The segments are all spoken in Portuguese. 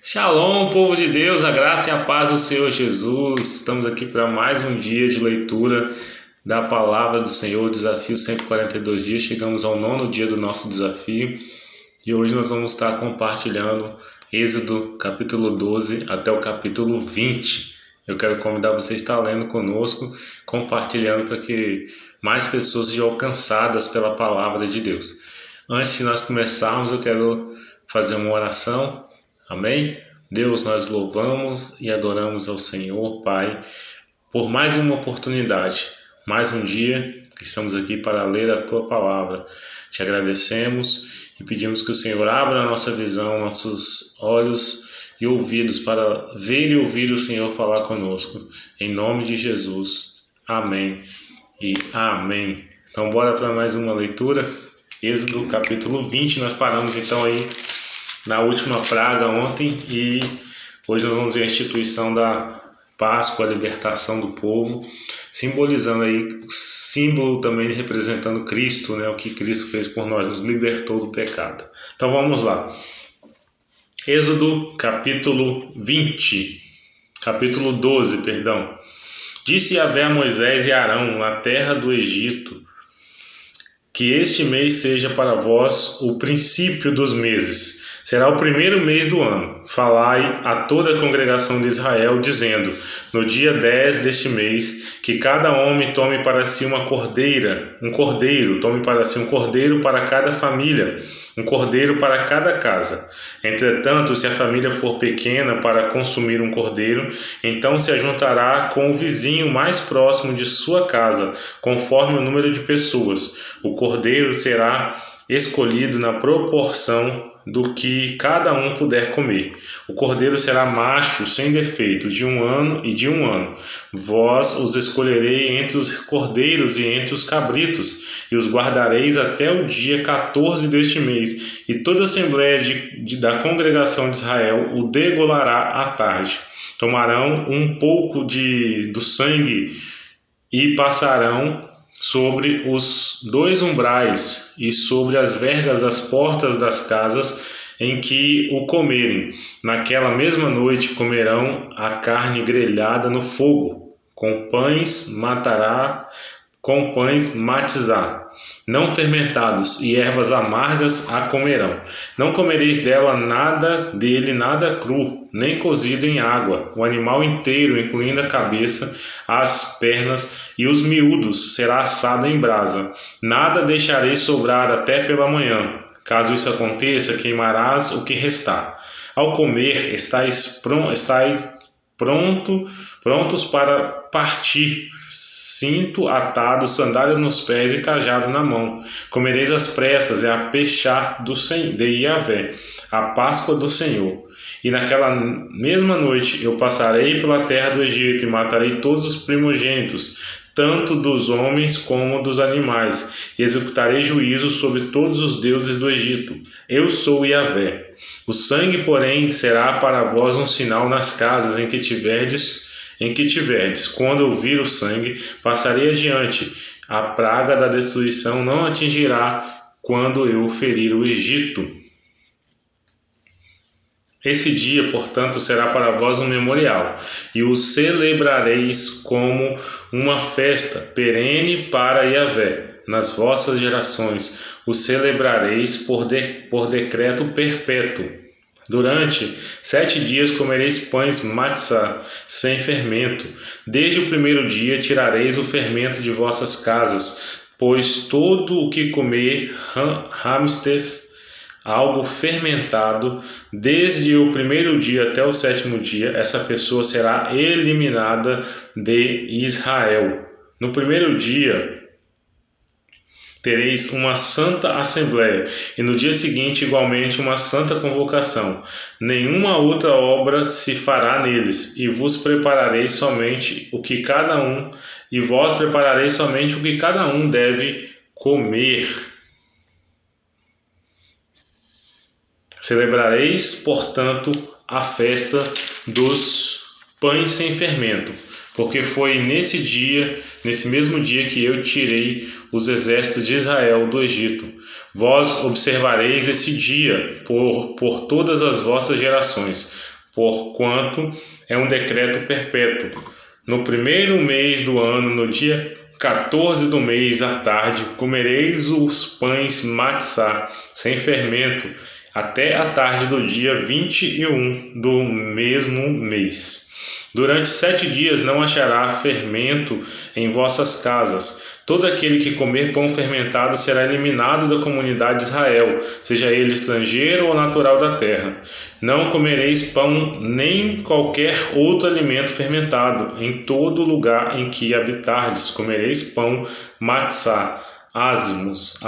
Shalom, povo de Deus, a graça e a paz do Senhor Jesus. Estamos aqui para mais um dia de leitura da palavra do Senhor, desafio 142 dias. Chegamos ao 9º dia do nosso desafio e hoje nós vamos estar compartilhando Êxodo capítulo 12 até o capítulo 20. Eu quero convidar você a estar lendo conosco, compartilhando para que mais pessoas sejam alcançadas pela palavra de Deus. Antes de nós começarmos, eu quero fazer uma oração. Amém? Deus, nós louvamos e adoramos ao Senhor, Pai, por mais uma oportunidade, mais um dia que estamos aqui para ler a Tua Palavra. Te agradecemos e pedimos que o Senhor abra a nossa visão, nossos olhos e ouvidos para ver e ouvir o Senhor falar conosco. Em nome de Jesus. Amém e amém. Então, bora para mais uma leitura. Êxodo capítulo 20, nós paramos então aí na última praga ontem e hoje nós vamos ver a instituição da Páscoa, a libertação do povo, simbolizando aí, símbolo também representando Cristo, né? O que Cristo fez por nós, nos libertou do pecado. Então vamos lá. Êxodo capítulo 12. Disse Yahvé a Moisés e Arão na terra do Egito: que este mês seja para vós o princípio dos meses. Será o primeiro mês do ano. Falai a toda a congregação de Israel, dizendo: no dia 10 deste mês, que cada homem tome para si um cordeiro, tome para si um cordeiro para cada família, um cordeiro para cada casa. Entretanto, se a família for pequena para consumir um cordeiro, então se ajuntará com o vizinho mais próximo de sua casa, conforme o número de pessoas. O cordeiro será escolhido na proporção do que cada um puder comer. O cordeiro será macho, sem defeito, de 1 ano e de 1 ano. Vós os escolherei entre os cordeiros e entre os cabritos, e os guardareis até o dia 14 deste mês, e toda a assembléia da congregação de Israel o degolará à tarde. Tomarão um pouco do sangue e passarão sobre os 2 umbrais e sobre as vergas das portas das casas em que o comerem. Naquela mesma noite comerão a carne grelhada no fogo, com pães matizá, não fermentados, e ervas amargas a comerão. Não comereis nada cru, nem cozido em água. O animal inteiro, incluindo a cabeça, as pernas e os miúdos, será assado em brasa. Nada deixareis sobrar até pela manhã. Caso isso aconteça, queimarás o que restar. Ao comer, estáis prontos para partir, cinto atado, sandália nos pés e cajado na mão. Comereis às pressas, é a pechá de Yahvé, a Páscoa do Senhor. E naquela mesma noite eu passarei pela terra do Egito e matarei todos os primogênitos, tanto dos homens como dos animais, e executarei juízo sobre todos os deuses do Egito. Eu sou Yahvé. O sangue, porém, será para vós um sinal nas casas em que tiverdes. Quando eu vir o sangue, passarei adiante. A praga da destruição não atingirá quando eu ferir o Egito. Esse dia, portanto, será para vós um memorial, e o celebrareis como uma festa perene para Yahvé. Nas vossas gerações o celebrareis por decreto perpétuo. Durante 7 dias comereis pães matzá, sem fermento. Desde o primeiro dia tirareis o fermento de vossas casas, pois todo o que comer hamstes, algo fermentado, desde o primeiro dia até o 7º dia, essa pessoa será eliminada de Israel. No primeiro dia tereis uma santa assembléia, e no dia seguinte igualmente uma santa convocação. Nenhuma outra obra se fará neles, e vós preparareis somente o que cada um deve comer. Celebrareis, portanto, a festa dos pães sem fermento, porque foi nesse mesmo dia que eu tirei os exércitos de Israel do Egito. Vós observareis esse dia por todas as vossas gerações, porquanto é um decreto perpétuo. No primeiro mês do ano, no dia 14 do mês à tarde, comereis os pães matzá sem fermento, até a tarde do dia 21 do mesmo mês. Durante 7 dias não achará fermento em vossas casas. Todo aquele que comer pão fermentado será eliminado da comunidade de Israel, seja ele estrangeiro ou natural da terra. Não comereis pão nem qualquer outro alimento fermentado. Em todo lugar em que habitardes, comereis pão matzá, ázimos.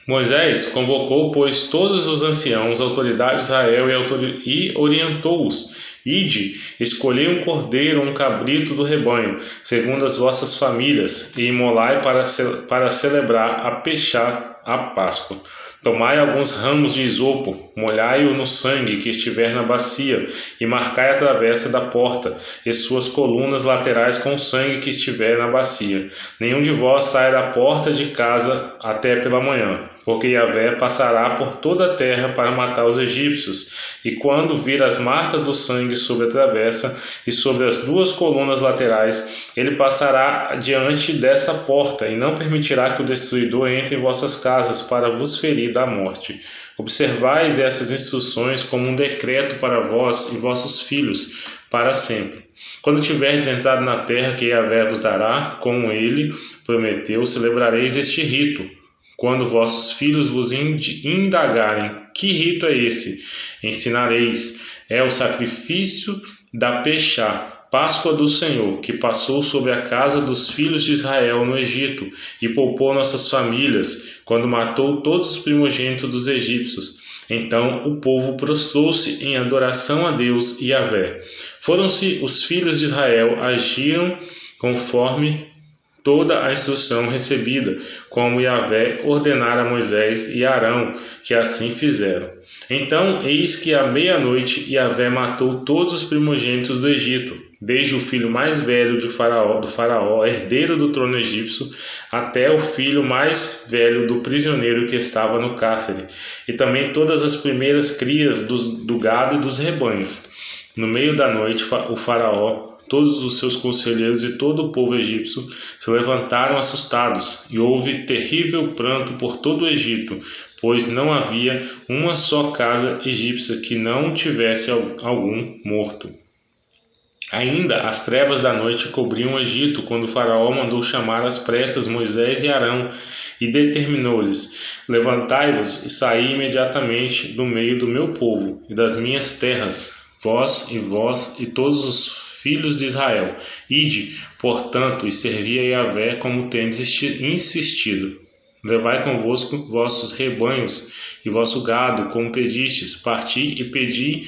Moisés convocou, pois, todos os anciãos, autoridades de Israel e orientou-os: Ide, escolhei um cordeiro ou um cabrito do rebanho, segundo as vossas famílias, e imolai para celebrar a Peshá, a Páscoa. Tomai alguns ramos de isopo, molhai-o no sangue que estiver na bacia, e marcai a travessa da porta e suas colunas laterais com o sangue que estiver na bacia. Nenhum de vós saia da porta de casa até pela manhã, porque Yahvé passará por toda a terra para matar os egípcios. E quando vir as marcas do sangue sobre a travessa e sobre as 2 colunas laterais, ele passará diante dessa porta, e não permitirá que o destruidor entre em vossas casas para vos ferir da morte. Observais essas instruções como um decreto para vós e vossos filhos para sempre. Quando tiverdes entrado na terra que Yahvé vos dará, como ele prometeu, celebrareis este rito. Quando vossos filhos vos indagarem: que rito é esse? Ensinareis: é o sacrifício da Peshá, Páscoa do Senhor, que passou sobre a casa dos filhos de Israel no Egito, e poupou nossas famílias, quando matou todos os primogênitos dos egípcios. Então o povo prostrou-se em adoração a Deus e Yahvé. Foram-se os filhos de Israel, agiram conforme toda a instrução recebida, como Yahvé ordenara a Moisés e Arão, que assim fizeram. Então, eis que à meia-noite Yahvé matou todos os primogênitos do Egito, desde o filho mais velho do faraó, herdeiro do trono egípcio, até o filho mais velho do prisioneiro que estava no cárcere, e também todas as primeiras crias do gado e dos rebanhos. No meio da noite, o faraó, todos os seus conselheiros e todo o povo egípcio se levantaram assustados, e houve terrível pranto por todo o Egito, pois não havia uma só casa egípcia que não tivesse algum morto. Ainda as trevas da noite cobriam o Egito, quando o faraó mandou chamar às pressas Moisés e Arão, e determinou-lhes: levantai-vos e saí imediatamente do meio do meu povo e das minhas terras, vós e todos os filhos de Israel. Ide, portanto, e servi a Yahvé como tendes insistido. Levai convosco vossos rebanhos e vosso gado, como pedistes. Parti e pedi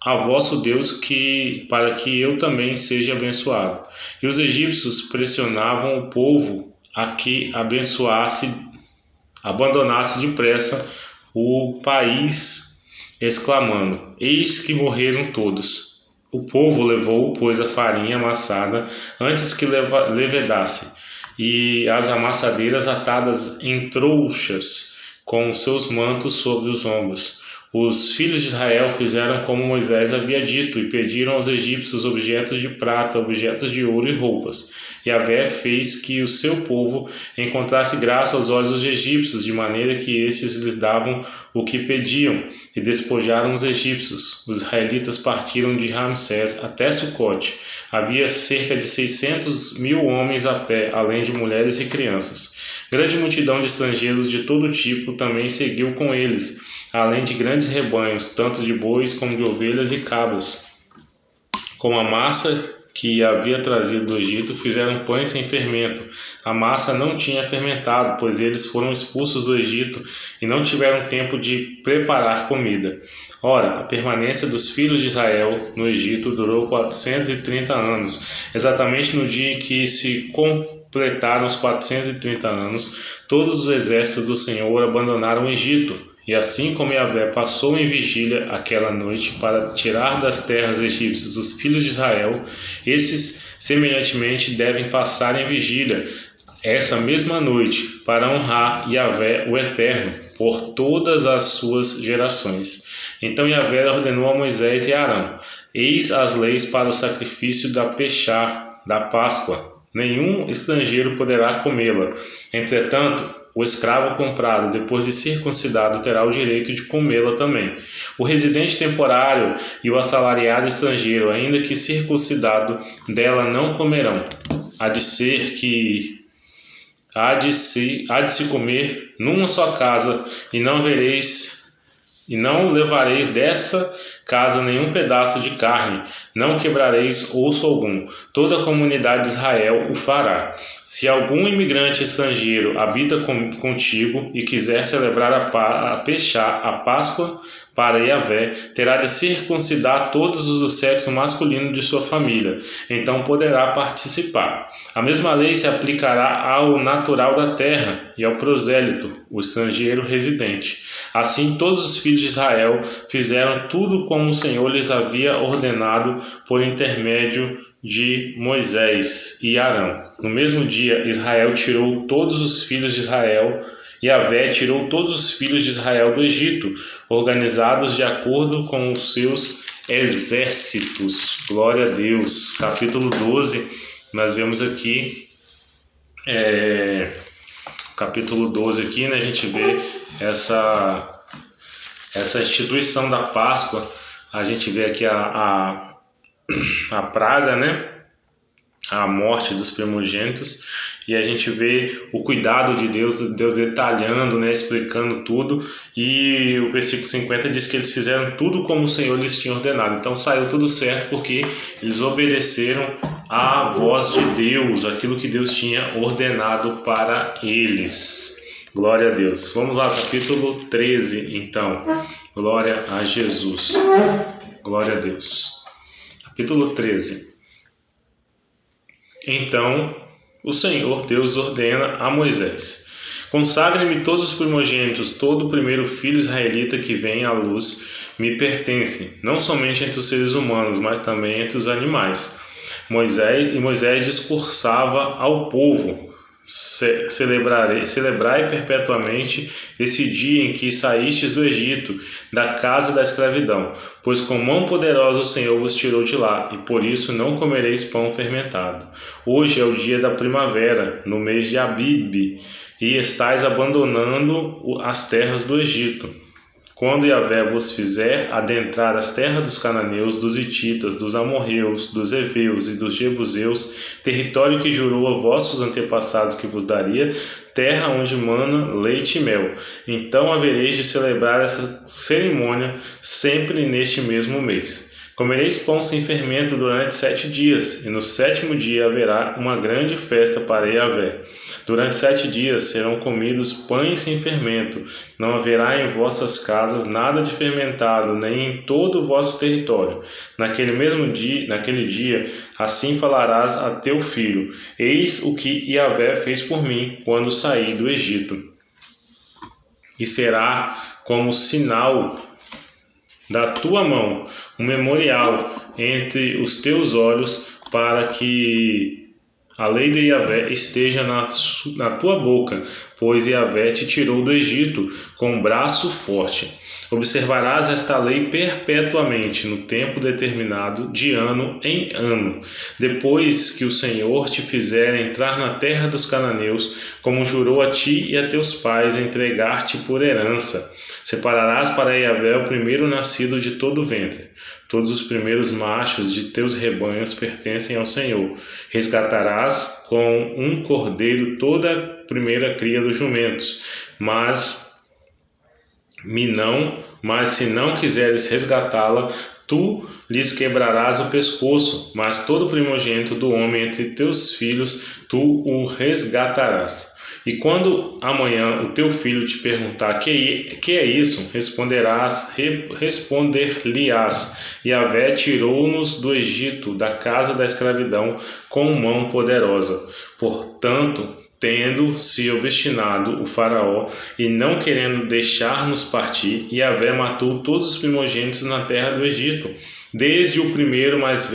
a vosso Deus para que eu também seja abençoado. E os egípcios pressionavam o povo a que abandonasse depressa o país, exclamando: eis que morreram todos. O povo levou, pois, a farinha amassada antes que levedasse, e as amassadeiras atadas em trouxas, com os seus mantos sobre os ombros. Os filhos de Israel fizeram como Moisés havia dito, e pediram aos egípcios objetos de prata, objetos de ouro e roupas. Yahvé fez que o seu povo encontrasse graça aos olhos dos egípcios, de maneira que estes lhes davam o que pediam, e despojaram os egípcios. Os israelitas partiram de Ramsés até Sucote. Havia cerca de 600.000 homens a pé, além de mulheres e crianças. Grande multidão de estrangeiros de todo tipo também seguiu com eles, além de grandes rebanhos, tanto de bois como de ovelhas e cabras. Com a massa que havia trazido do Egito, fizeram pães sem fermento. A massa não tinha fermentado, pois eles foram expulsos do Egito e não tiveram tempo de preparar comida. Ora, a permanência dos filhos de Israel no Egito durou 430 anos. Exatamente no dia em que se completaram os 430 anos, todos os exércitos do Senhor abandonaram o Egito, E assim como Yahvé passou em vigília aquela noite para tirar das terras egípcias os filhos de Israel, estes semelhantemente devem passar em vigília essa mesma noite para honrar Yahvé o Eterno por todas as suas gerações. Então Yahvé ordenou a Moisés e Arão: eis as leis para o sacrifício da Pechá, da Páscoa. Nenhum estrangeiro poderá comê-la. Entretanto, o escravo comprado, depois de circuncidado, terá o direito de comê-la também. O residente temporário e o assalariado estrangeiro, ainda que circuncidado, dela não comerão. Há de se comer numa só casa, e não levareis dessa casa nenhum pedaço de carne, não quebrareis osso algum. Toda a comunidade de Israel o fará. Se algum imigrante estrangeiro habita contigo e quiser celebrar a Pechá, a Páscoa, para Yahvé, terá de circuncidar todos os do sexo masculino de sua família, então poderá participar. A mesma lei se aplicará ao natural da terra e ao prosélito, o estrangeiro residente. Assim, todos os filhos de Israel fizeram tudo como o Senhor lhes havia ordenado por intermédio de Moisés e Arão. No mesmo dia, Israel tirou todos os filhos de Israel. Yahvé tirou todos os filhos de Israel do Egito, organizados de acordo com os seus exércitos. Glória a Deus. Capítulo 12, nós vemos aqui, capítulo 12 aqui, né, a gente vê essa instituição da Páscoa. A gente vê aqui a praga, né? A morte dos primogênitos, e a gente vê o cuidado de Deus detalhando, né, explicando tudo, e o versículo 50 diz que eles fizeram tudo como o Senhor lhes tinha ordenado. Então saiu tudo certo porque eles obedeceram à voz de Deus, aquilo que Deus tinha ordenado para eles. Glória a Deus. Vamos lá, capítulo 13, então. Glória a Jesus. Glória a Deus. Capítulo 13. Então o Senhor Deus ordena a Moisés: consagre-me todos os primogênitos, todo o primeiro filho israelita que vem à luz me pertence, não somente entre os seres humanos, mas também entre os animais. Moisés discursava ao povo: celebrai perpetuamente esse dia em que saístes do Egito, da casa da escravidão, pois com mão poderosa o Senhor vos tirou de lá, e por isso não comereis pão fermentado. Hoje é o dia da primavera, no mês de Abibe, e estáis abandonando as terras do Egito. Quando Yahvé vos fizer adentrar as terras dos cananeus, dos hititas, dos amorreus, dos heveus e dos jebuseus, território que jurou a vossos antepassados que vos daria, terra onde mana leite e mel, então havereis de celebrar essa cerimônia sempre neste mesmo mês. Comereis pão sem fermento durante 7 dias, e no 7º dia haverá uma grande festa para Yahvé. Durante 7 dias serão comidos pães sem fermento. Não haverá em vossas casas nada de fermentado, nem em todo o vosso território. Naquele dia, assim falarás a teu filho: eis o que Yahvé fez por mim quando saí do Egito. E será como sinal da tua mão, um memorial entre os teus olhos, para que a lei de Yahvé esteja na tua boca, pois Yahvé te tirou do Egito com braço forte. Observarás esta lei perpetuamente, no tempo determinado, de ano em ano, depois que o Senhor te fizer entrar na terra dos cananeus, como jurou a ti e a teus pais entregar-te por herança. Separarás para Yahvé o primeiro nascido de todo o ventre. Todos os primeiros machos de teus rebanhos pertencem ao Senhor. Resgatarás com um cordeiro toda a primeira cria dos jumentos, mas se não quiseres resgatá-la, tu lhes quebrarás o pescoço, mas todo primogênito do homem entre teus filhos tu o resgatarás. E quando amanhã o teu filho te perguntar que é isso, responder-lhe-ás: Yahvé tirou-nos do Egito, da casa da escravidão, com mão poderosa. Portanto, Tendo se obstinado o faraó e não querendo deixar-nos partir, Yahvé matou todos os primogênitos na terra do Egito, desde o filho mais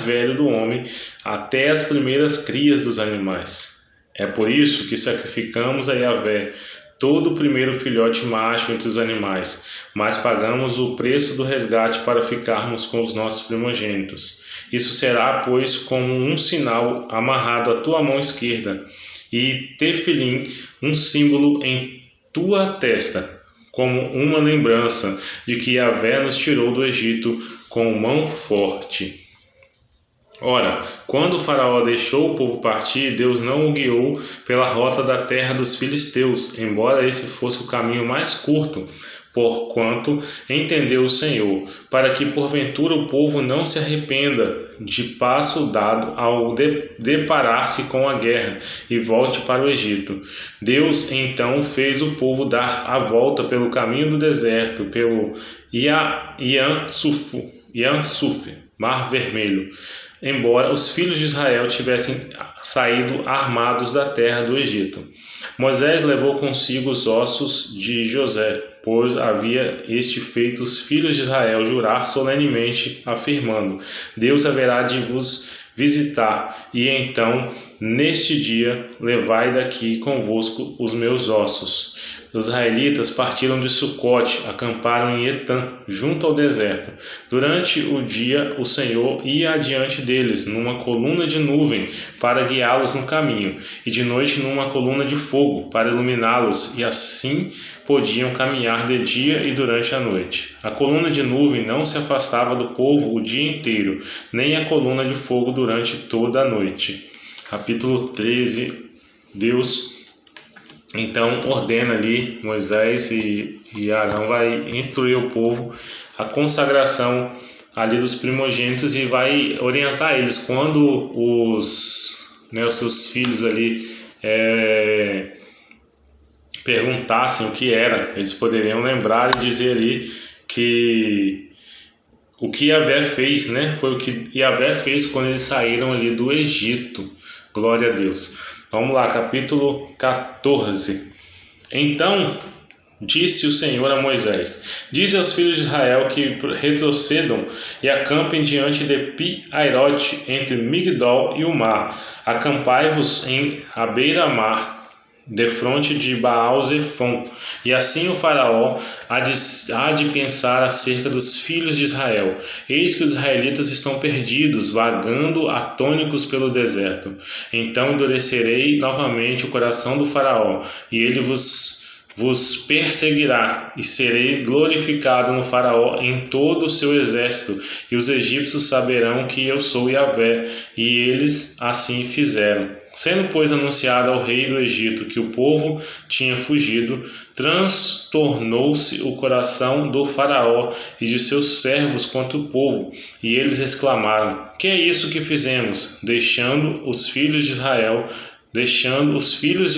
velho do homem até as primeiras crias dos animais. É por isso que sacrificamos a Yahvé todo o primeiro filhote macho entre os animais, mas pagamos o preço do resgate para ficarmos com os nossos primogênitos. Isso será, pois, como um sinal amarrado à tua mão esquerda, e tefilim, um símbolo em tua testa, como uma lembrança de que Yahvé nos tirou do Egito com mão forte. Ora, quando o faraó deixou o povo partir, Deus não o guiou pela rota da terra dos filisteus, embora esse fosse o caminho mais curto, porquanto entendeu o Senhor, para que porventura o povo não se arrependa de passo dado ao deparar-se com a guerra e volte para o Egito. Deus então fez o povo dar a volta pelo caminho do deserto, pelo Ian-Suf, Mar Vermelho, embora os filhos de Israel tivessem saído armados da terra do Egito. Moisés levou consigo os ossos de José, pois havia este feito os filhos de Israel jurar solenemente, afirmando: Deus haverá de vos visitar, e então, neste dia, levai daqui convosco os meus ossos. Os israelitas partiram de Sucote, acamparam em Etã, junto ao deserto. Durante o dia, o Senhor ia adiante deles, numa coluna de nuvem, para guiá-los no caminho, e de noite numa coluna de fogo, para iluminá-los, e assim podiam caminhar de dia e durante a noite. A coluna de nuvem não se afastava do povo o dia inteiro, nem a coluna de fogo durante toda a noite. Capítulo 13. Deus então ordena ali, Moisés e Arão vai instruir o povo a consagração ali dos primogênitos e vai orientar eles quando os seus filhos ali perguntassem o que era, eles poderiam lembrar e dizer ali que o que Yahvé fez, foi o que Yahvé fez quando eles saíram ali do Egito. Glória a Deus. Vamos lá, capítulo 14. Então disse o Senhor a Moisés: Dize aos filhos de Israel que retrocedam e acampem diante de Pi-Airote, entre Migdol e o mar. Acampai-vos à beira-mar, defronte de Baal-Zefon. E assim o faraó há de pensar acerca dos filhos de Israel: eis que os israelitas estão perdidos, vagando atônicos pelo deserto. Então endurecerei novamente o coração do faraó, e ele vos perseguirá, e serei glorificado no faraó em todo o seu exército, e os egípcios saberão que eu sou Yahvé. E eles assim fizeram. Sendo, pois, anunciado ao rei do Egito que o povo tinha fugido, transtornou-se o coração do faraó e de seus servos contra o povo, e eles exclamaram: que é isso que fizemos, deixando os filhos de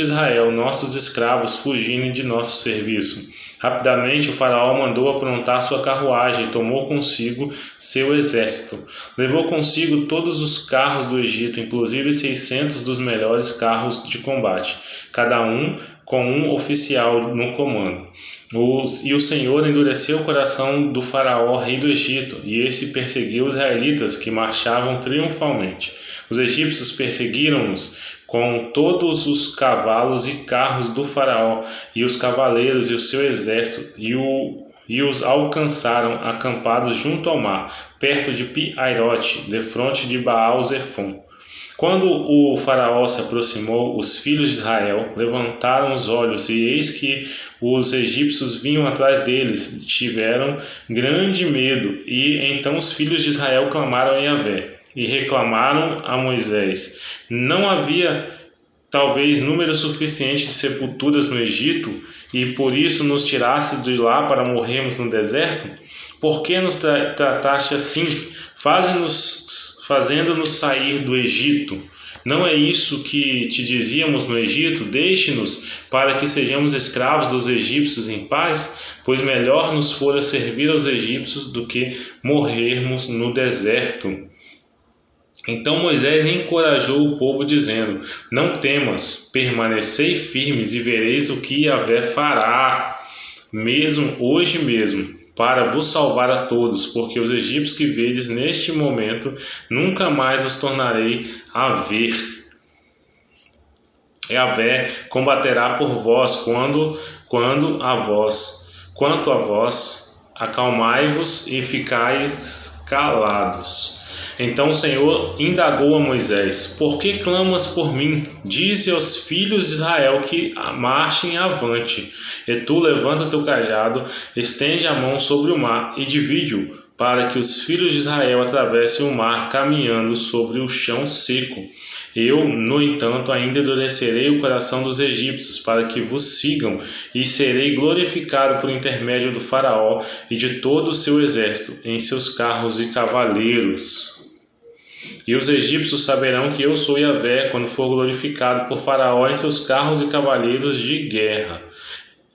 Israel, nossos escravos, fugirem de nosso serviço? Rapidamente o faraó mandou aprontar sua carruagem e tomou consigo seu exército. Levou consigo todos os carros do Egito, inclusive 600 dos melhores carros de combate, cada um com um oficial no comando. E o Senhor endureceu o coração do faraó, rei do Egito, e esse perseguiu os israelitas, que marchavam triunfalmente. Os egípcios perseguiram-nos com todos os cavalos e carros do faraó, e os cavaleiros e o seu exército, e os alcançaram acampados junto ao mar, perto de Pi-Airote, defronte de Baal-Zefon. Quando o faraó se aproximou, os filhos de Israel levantaram os olhos, e eis que os egípcios vinham atrás deles. Tiveram grande medo, e então os filhos de Israel clamaram a Yahvé e reclamaram a Moisés: não havia talvez número suficiente de sepulturas no Egito, e por isso nos tirasses de lá para morrermos no deserto? Por que nos trataste assim, fazendo-nos sair do Egito? Não é isso que te dizíamos no Egito? Deixe-nos para que sejamos escravos dos egípcios em paz? Pois melhor nos fora servir aos egípcios do que morrermos no deserto. Então Moisés encorajou o povo, dizendo: Não temas, permanecei firmes e vereis o que Yahvé fará, mesmo hoje mesmo, para vos salvar a todos, porque os egípcios que vedes neste momento, nunca mais os tornarei a ver. Yahvé combaterá por vós quanto a vós, acalmai-vos e ficais calados. Então o Senhor indagou a Moisés: Por que clamas por mim? Dize aos filhos de Israel que marchem avante. E tu levanta teu cajado, estende a mão sobre o mar e divide-o, para que os filhos de Israel atravessem o mar caminhando sobre o chão seco. Eu, no entanto, ainda endurecerei o coração dos egípcios, para que vos sigam, e serei glorificado por intermédio do faraó e de todo o seu exército, em seus carros e cavaleiros. E os egípcios saberão que eu sou Yahvé, quando for glorificado por faraó em seus carros e cavaleiros de guerra,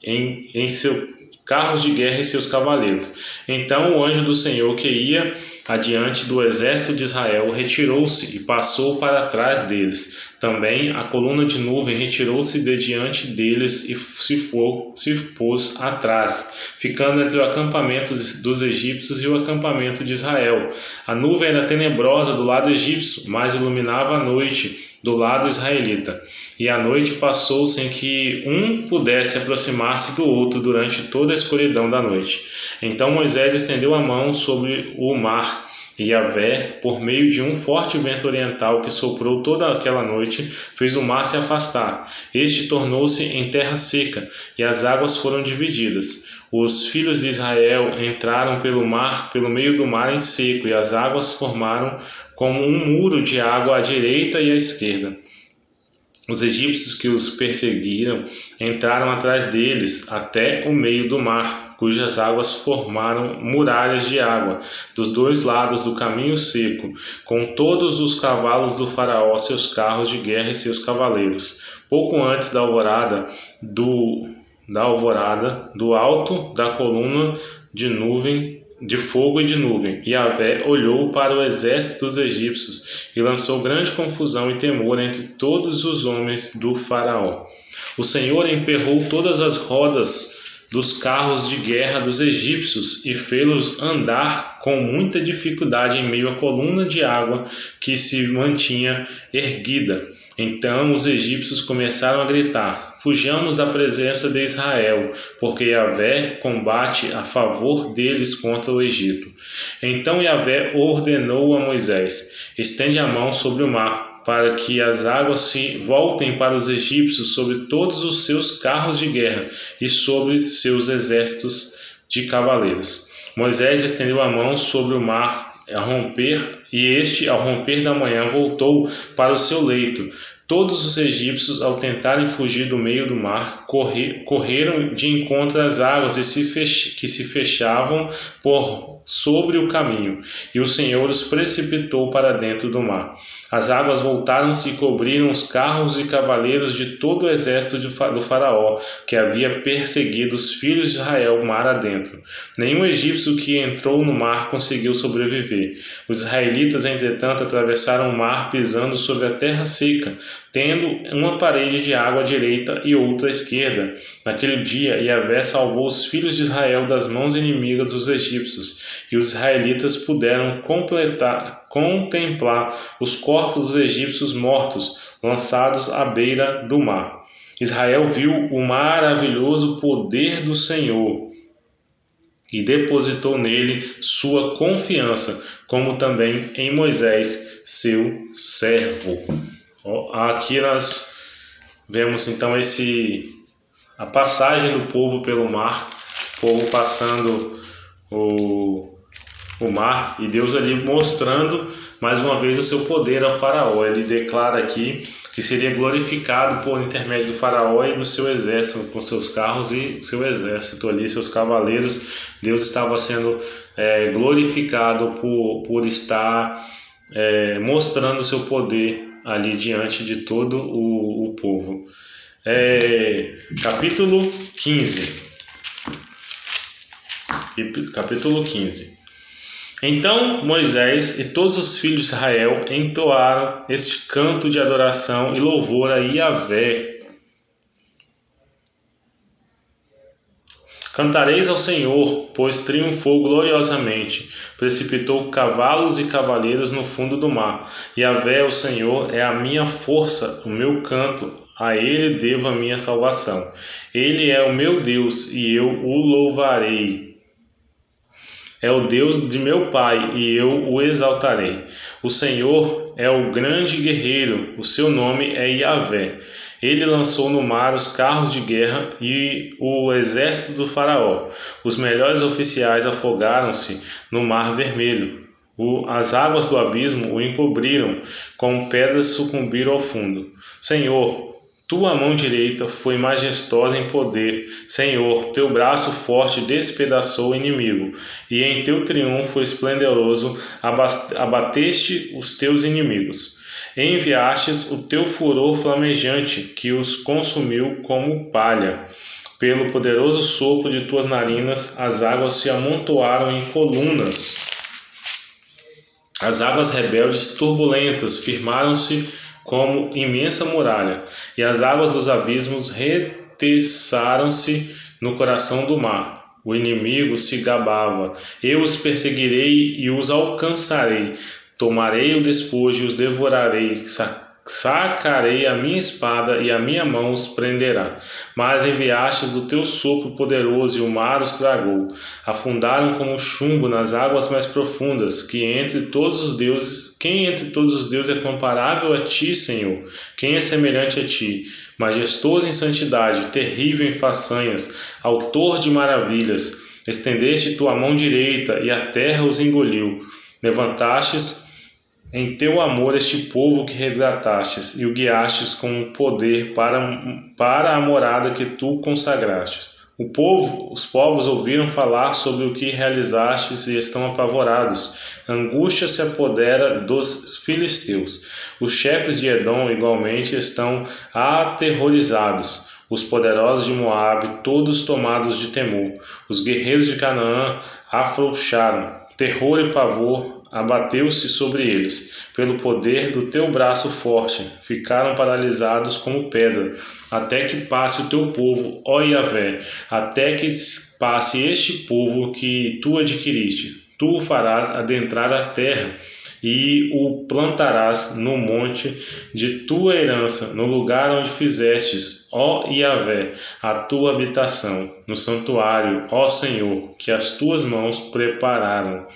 em seus carros de guerra e seus cavaleiros. Então o anjo do Senhor, que ia adiante do exército de Israel, retirou-se e passou para trás deles. Também a coluna de nuvem retirou-se de diante deles e se pôs atrás, ficando entre o acampamento dos egípcios e o acampamento de Israel. A nuvem era tenebrosa do lado egípcio, mas iluminava a noite do lado israelita. E a noite passou sem que um pudesse aproximar-se do outro durante toda a escuridão da noite. Então Moisés estendeu a mão sobre o mar, e Yahvé, por meio de um forte vento oriental que soprou toda aquela noite, fez o mar se afastar. Este tornou-se em terra seca, e as águas foram divididas. Os filhos de Israel entraram pelo meio do mar em seco, e as águas formaram como um muro de água à direita e à esquerda. Os egípcios que os perseguiram entraram atrás deles até o meio do mar, cujas águas formaram muralhas de água dos dois lados do caminho seco, com todos os cavalos do faraó, seus carros de guerra e seus cavaleiros. Pouco antes da alvorada, do alto da coluna de nuvem, de fogo e de nuvem, Yahvé olhou para o exército dos egípcios e lançou grande confusão e temor entre todos os homens do faraó. O Senhor emperrou todas as rodas dos carros de guerra dos egípcios e fê-los andar com muita dificuldade em meio à coluna de água que se mantinha erguida. Então os egípcios começaram a gritar: Fujamos da presença de Israel, porque Yahvé combate a favor deles contra o Egito. Então Yahvé ordenou a Moisés: Estende a mão sobre o mar, para que as águas se voltem para os egípcios sobre todos os seus carros de guerra e sobre seus exércitos de cavaleiros. Moisés estendeu a mão sobre o mar a romper, e este, ao romper da manhã, voltou para o seu leito. Todos os egípcios, ao tentarem fugir do meio do mar, correram de encontro às águas que se fechavam por sobre o caminho, e o Senhor os precipitou para dentro do mar. As águas voltaram-se e cobriram os carros e cavaleiros de todo o exército do faraó, que havia perseguido os filhos de Israel mar adentro. Nenhum egípcio que entrou no mar conseguiu sobreviver. Os israelitas, entretanto, atravessaram o mar pisando sobre a terra seca, tendo uma parede de água à direita e outra à esquerda. Naquele dia, Yahvé salvou os filhos de Israel das mãos inimigas dos egípcios, e os israelitas puderam contemplar os corpos dos egípcios mortos, lançados à beira do mar. Israel viu o maravilhoso poder do Senhor e depositou nele sua confiança, como também em Moisés, seu servo. Aqui nós vemos então a passagem do povo pelo mar, o povo passando o mar, e Deus ali mostrando mais uma vez o seu poder ao faraó. Ele declara aqui que seria glorificado por intermédio do faraó e do seu exército, com seus carros e seu exército ali, seus cavaleiros. Deus estava sendo glorificado por estar mostrando o seu poder ali diante de todo o povo. Capítulo 15. Então Moisés e todos os filhos de Israel entoaram este canto de adoração e louvor a Yahvé. Cantareis ao Senhor, pois triunfou gloriosamente, precipitou cavalos e cavaleiros no fundo do mar. Yahvé, o Senhor, é a minha força, o meu canto, a Ele devo a minha salvação. Ele é o meu Deus e eu o louvarei. É o Deus de meu pai e eu o exaltarei. O Senhor é o grande guerreiro, o seu nome é Yahvé. Ele lançou no mar os carros de guerra e o exército do faraó. Os melhores oficiais afogaram-se no mar vermelho. As águas do abismo o encobriram, como pedras sucumbiram ao fundo. Senhor, tua mão direita foi majestosa em poder. Senhor, teu braço forte despedaçou o inimigo, e em teu triunfo esplendoroso abateste os teus inimigos. Enviastes o teu furor flamejante, que os consumiu como palha. Pelo poderoso sopro de tuas narinas, as águas se amontoaram em colunas. As águas rebeldes turbulentas firmaram-se como imensa muralha, e as águas dos abismos reteçaram-se no coração do mar. O inimigo se gabava: eu os perseguirei e os alcançarei. Tomarei o despojo e os devorarei. Sacarei a minha espada e a minha mão os prenderá. Mas enviastes do teu sopro poderoso e o mar os tragou. Afundaram como chumbo nas águas mais profundas. Quem entre todos os deuses é comparável a ti, Senhor? Quem é semelhante a ti? Majestoso em santidade, terrível em façanhas, autor de maravilhas. Estendeste tua mão direita e a terra os engoliu. Levantastes em teu amor este povo que resgatastes e o guiastes com o poder para a morada que tu consagrastes. Os povos ouviram falar sobre o que realizastes e estão apavorados. Angústia se apodera dos filisteus. Os chefes de Edom igualmente estão aterrorizados. Os poderosos de Moabe, todos tomados de temor. Os guerreiros de Canaã afrouxaram. Terror e pavor abateu-se sobre eles. Pelo poder do teu braço forte, ficaram paralisados como pedra, até que passe o teu povo, ó Yahvé, até que passe este povo que tu adquiriste. Tu o farás adentrar a terra e o plantarás no monte de tua herança, no lugar onde fizestes, ó Yahvé, a tua habitação, no santuário, ó Senhor, que as tuas mãos prepararam.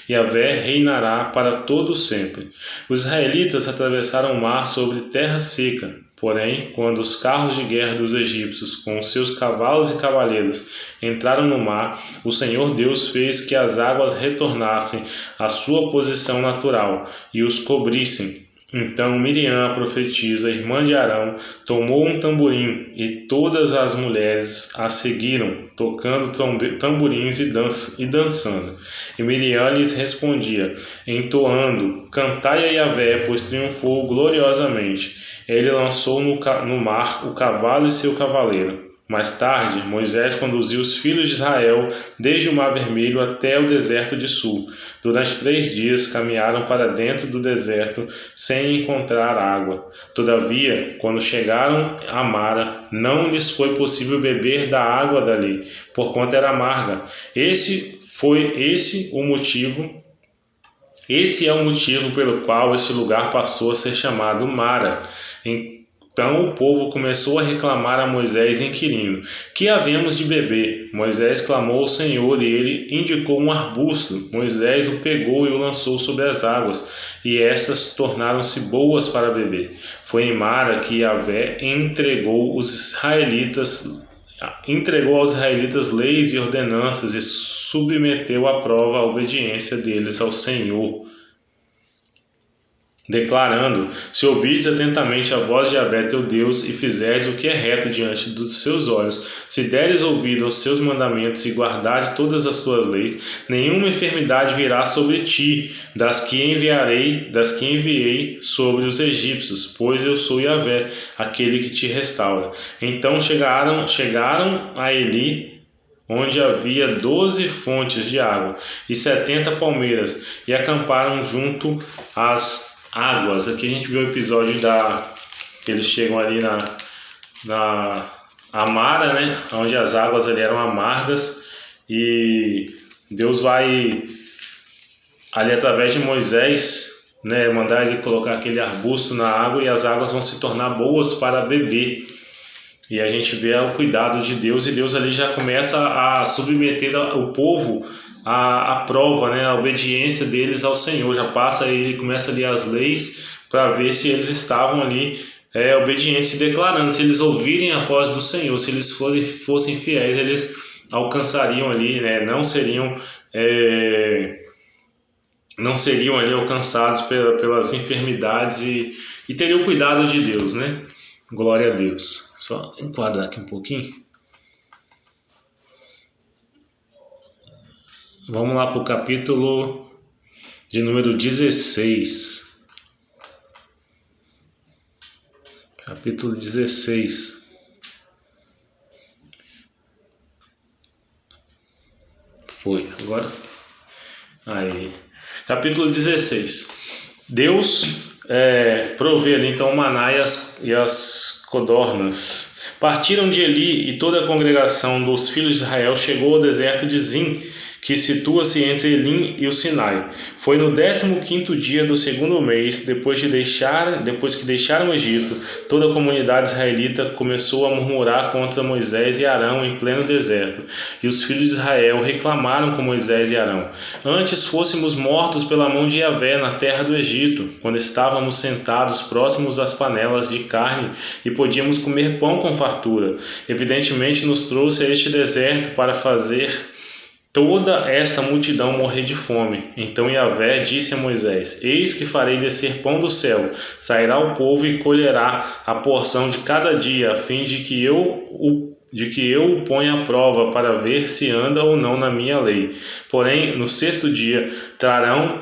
Yahvé reinará para todo sempre. Os israelitas atravessaram o mar sobre terra seca. Porém, quando os carros de guerra dos egípcios, com seus cavalos e cavaleiros, entraram no mar, o Senhor Deus fez que as águas retornassem à sua posição natural e os cobrissem. Então Miriam, a profetisa, irmã de Arão, tomou um tamborim e todas as mulheres a seguiram, tocando tamborins e dançando. E Miriam lhes respondia, entoando: cantai a Yahvé, pois triunfou gloriosamente. Ele lançou no mar o cavalo e seu cavaleiro. Mais tarde, Moisés conduziu os filhos de Israel desde o Mar Vermelho até o deserto de Sul. Durante 3 dias caminharam para dentro do deserto sem encontrar água. Todavia, quando chegaram a Mara, não lhes foi possível beber da água dali, porquanto era amarga. Esse é o motivo pelo qual este lugar passou a ser chamado Mara. Então o povo começou a reclamar a Moisés, inquirindo: que havemos de beber? Moisés clamou ao Senhor e ele indicou um arbusto. Moisés o pegou e o lançou sobre as águas, e essas tornaram-se boas para beber. Foi em Mara que Yahvé entregou aos israelitas leis e ordenanças e submeteu à prova a obediência deles ao Senhor, declarando: se ouvides atentamente a voz de Yahvé teu Deus e fizerdes o que é reto diante dos seus olhos, se deres ouvido aos seus mandamentos e guardares todas as suas leis, nenhuma enfermidade virá sobre ti, das que enviei sobre os egípcios, pois eu sou Yahvé, aquele que te restaura. Então chegaram a Eli onde havia 12 fontes de água e 70 palmeiras, e acamparam junto às águas. Aqui a gente vê o episódio que eles chegam ali na Mara, né, onde as águas ali eram amargas, e Deus vai ali através de Moisés, né, mandar ele colocar aquele arbusto na água, e as águas vão se tornar boas para beber. E a gente vê o cuidado de Deus, e Deus ali já começa a submeter o povo à prova, né, a obediência deles ao Senhor. Já passa, ele começa ali as leis para ver se eles estavam ali obedientes, se declarando, se eles ouvirem a voz do Senhor, se eles fossem fiéis, eles alcançariam ali, né, não seriam ali alcançados pelas enfermidades, e teriam o cuidado de Deus, né? Glória a Deus. Só enquadrar aqui um pouquinho. Vamos lá para o capítulo de número 16. Capítulo 16. Foi, agora foi. Aí. Capítulo 16. Deus provê ali então o maná e as codornas. Partiram de Eli, e toda a congregação dos filhos de Israel chegou ao deserto de Zim, que situa-se entre Elim e o Sinai. Foi no 15º dia do segundo mês, depois que deixaram o Egito, toda a comunidade israelita começou a murmurar contra Moisés e Arão em pleno deserto. E os filhos de Israel reclamaram com Moisés e Arão: antes fôssemos mortos pela mão de Yahvé na terra do Egito, quando estávamos sentados próximos às panelas de carne e podíamos comer pão com fartura. Evidentemente nos trouxe a este deserto para fazer toda esta multidão morrer de fome. Então Yahvé disse a Moisés: eis que farei descer pão do céu, sairá o povo e colherá a porção de cada dia, a fim de que eu o ponha à prova, para ver se anda ou não na minha lei. Porém, no 6º dia trarão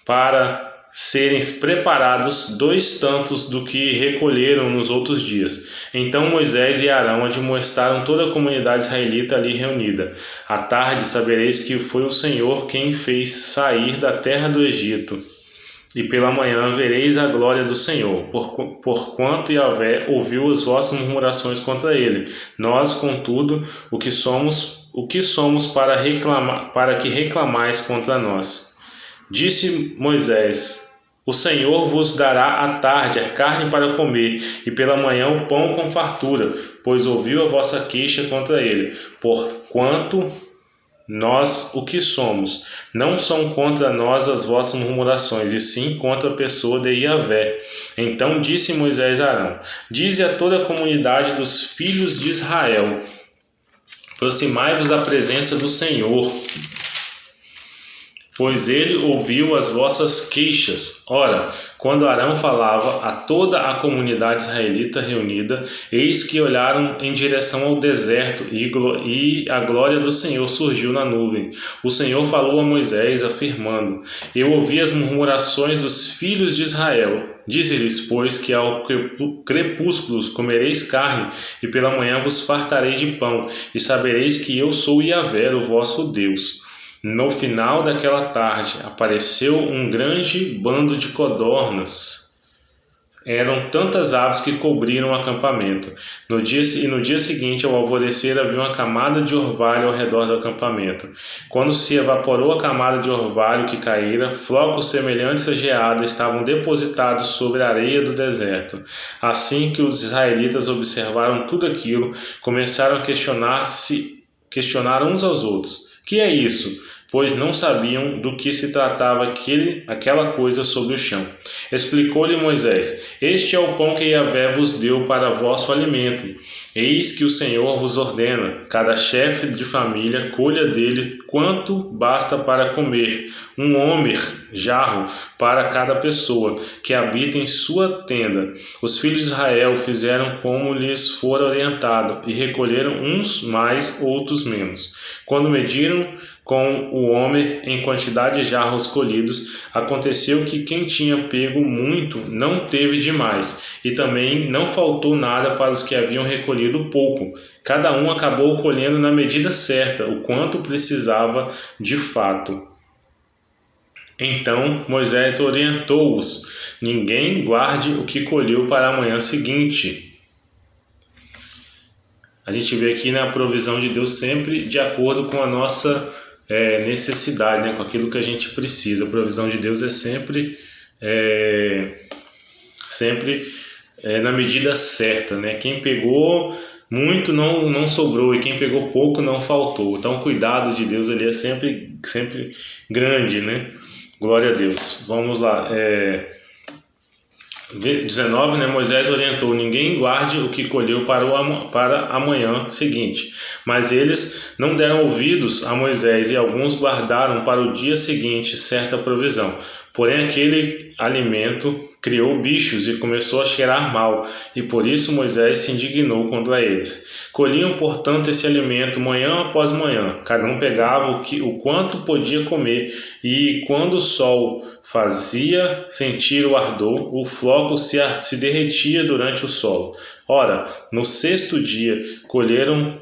para serem preparados 2 tantos do que recolheram nos outros dias. Então Moisés e Arão admoestaram toda a comunidade israelita ali reunida. À tarde sabereis que foi o Senhor quem fez sair da terra do Egito, e pela manhã vereis a glória do Senhor, porquanto Yahvé ouviu as vossas murmurações contra ele. Nós, contudo, o que somos para que reclamais contra nós? Disse Moisés: o Senhor vos dará à tarde a carne para comer, e pela manhã o pão com fartura, pois ouviu a vossa queixa contra ele. Porquanto nós o que somos, não são contra nós as vossas murmurações, e sim contra a pessoa de Yahvé. Então disse Moisés a Arão: dize a toda a comunidade dos filhos de Israel: aproximai-vos da presença do Senhor, pois ele ouviu as vossas queixas. Ora, quando Arão falava a toda a comunidade israelita reunida, eis que olharam em direção ao deserto, e a glória do Senhor surgiu na nuvem. O Senhor falou a Moisés, afirmando: eu ouvi as murmurações dos filhos de Israel. Dize-lhes, pois, que ao crepúsculo comereis carne, e pela manhã vos fartarei de pão, e sabereis que eu sou Yahvé, o vosso Deus. No final daquela tarde apareceu um grande bando de codornas. Eram tantas aves que cobriram o acampamento. No dia seguinte, ao alvorecer, havia uma camada de orvalho ao redor do acampamento. Quando se evaporou a camada de orvalho que caíra, flocos semelhantes a geada estavam depositados sobre a areia do deserto. Assim que os israelitas observaram tudo aquilo, começaram a questionar uns aos outros: que é isso? Pois não sabiam do que se tratava aquela coisa sobre o chão. Explicou-lhe Moisés: este é o pão que Yahvé vos deu para vosso alimento. Eis que o Senhor vos ordena: cada chefe de família colha dele quanto basta para comer, um homer jarro para cada pessoa que habita em sua tenda. Os filhos de Israel fizeram como lhes fora orientado, e recolheram uns mais, outros menos. Quando mediram com o homer em quantidade de jarros colhidos, aconteceu que quem tinha pego muito não teve demais, e também não faltou nada para os que haviam recolhido pouco. Cada um acabou colhendo na medida certa, o quanto precisava de fato. Então Moisés orientou-os: ninguém guarde o que colheu para a manhã seguinte. A gente vê aqui, né, a provisão de Deus sempre de acordo com a nossa necessidade, né, com aquilo que a gente precisa. A provisão de Deus é sempre na medida certa, né? Quem pegou muito não sobrou, e quem pegou pouco não faltou. Então o cuidado de Deus ali é sempre grande, né? Glória a Deus. Vamos lá. 19, né? Moisés orientou: ninguém guarde o que colheu para a manhã seguinte. Mas eles não deram ouvidos a Moisés, e alguns guardaram para o dia seguinte certa provisão. Porém aquele alimento criou bichos e começou a cheirar mal, e por isso Moisés se indignou contra eles. Colhiam, portanto, esse alimento manhã após manhã. Cada um pegava o quanto podia comer, e quando o sol fazia sentir o ardor, o floco se derretia durante o solo. Ora, no sexto dia colheram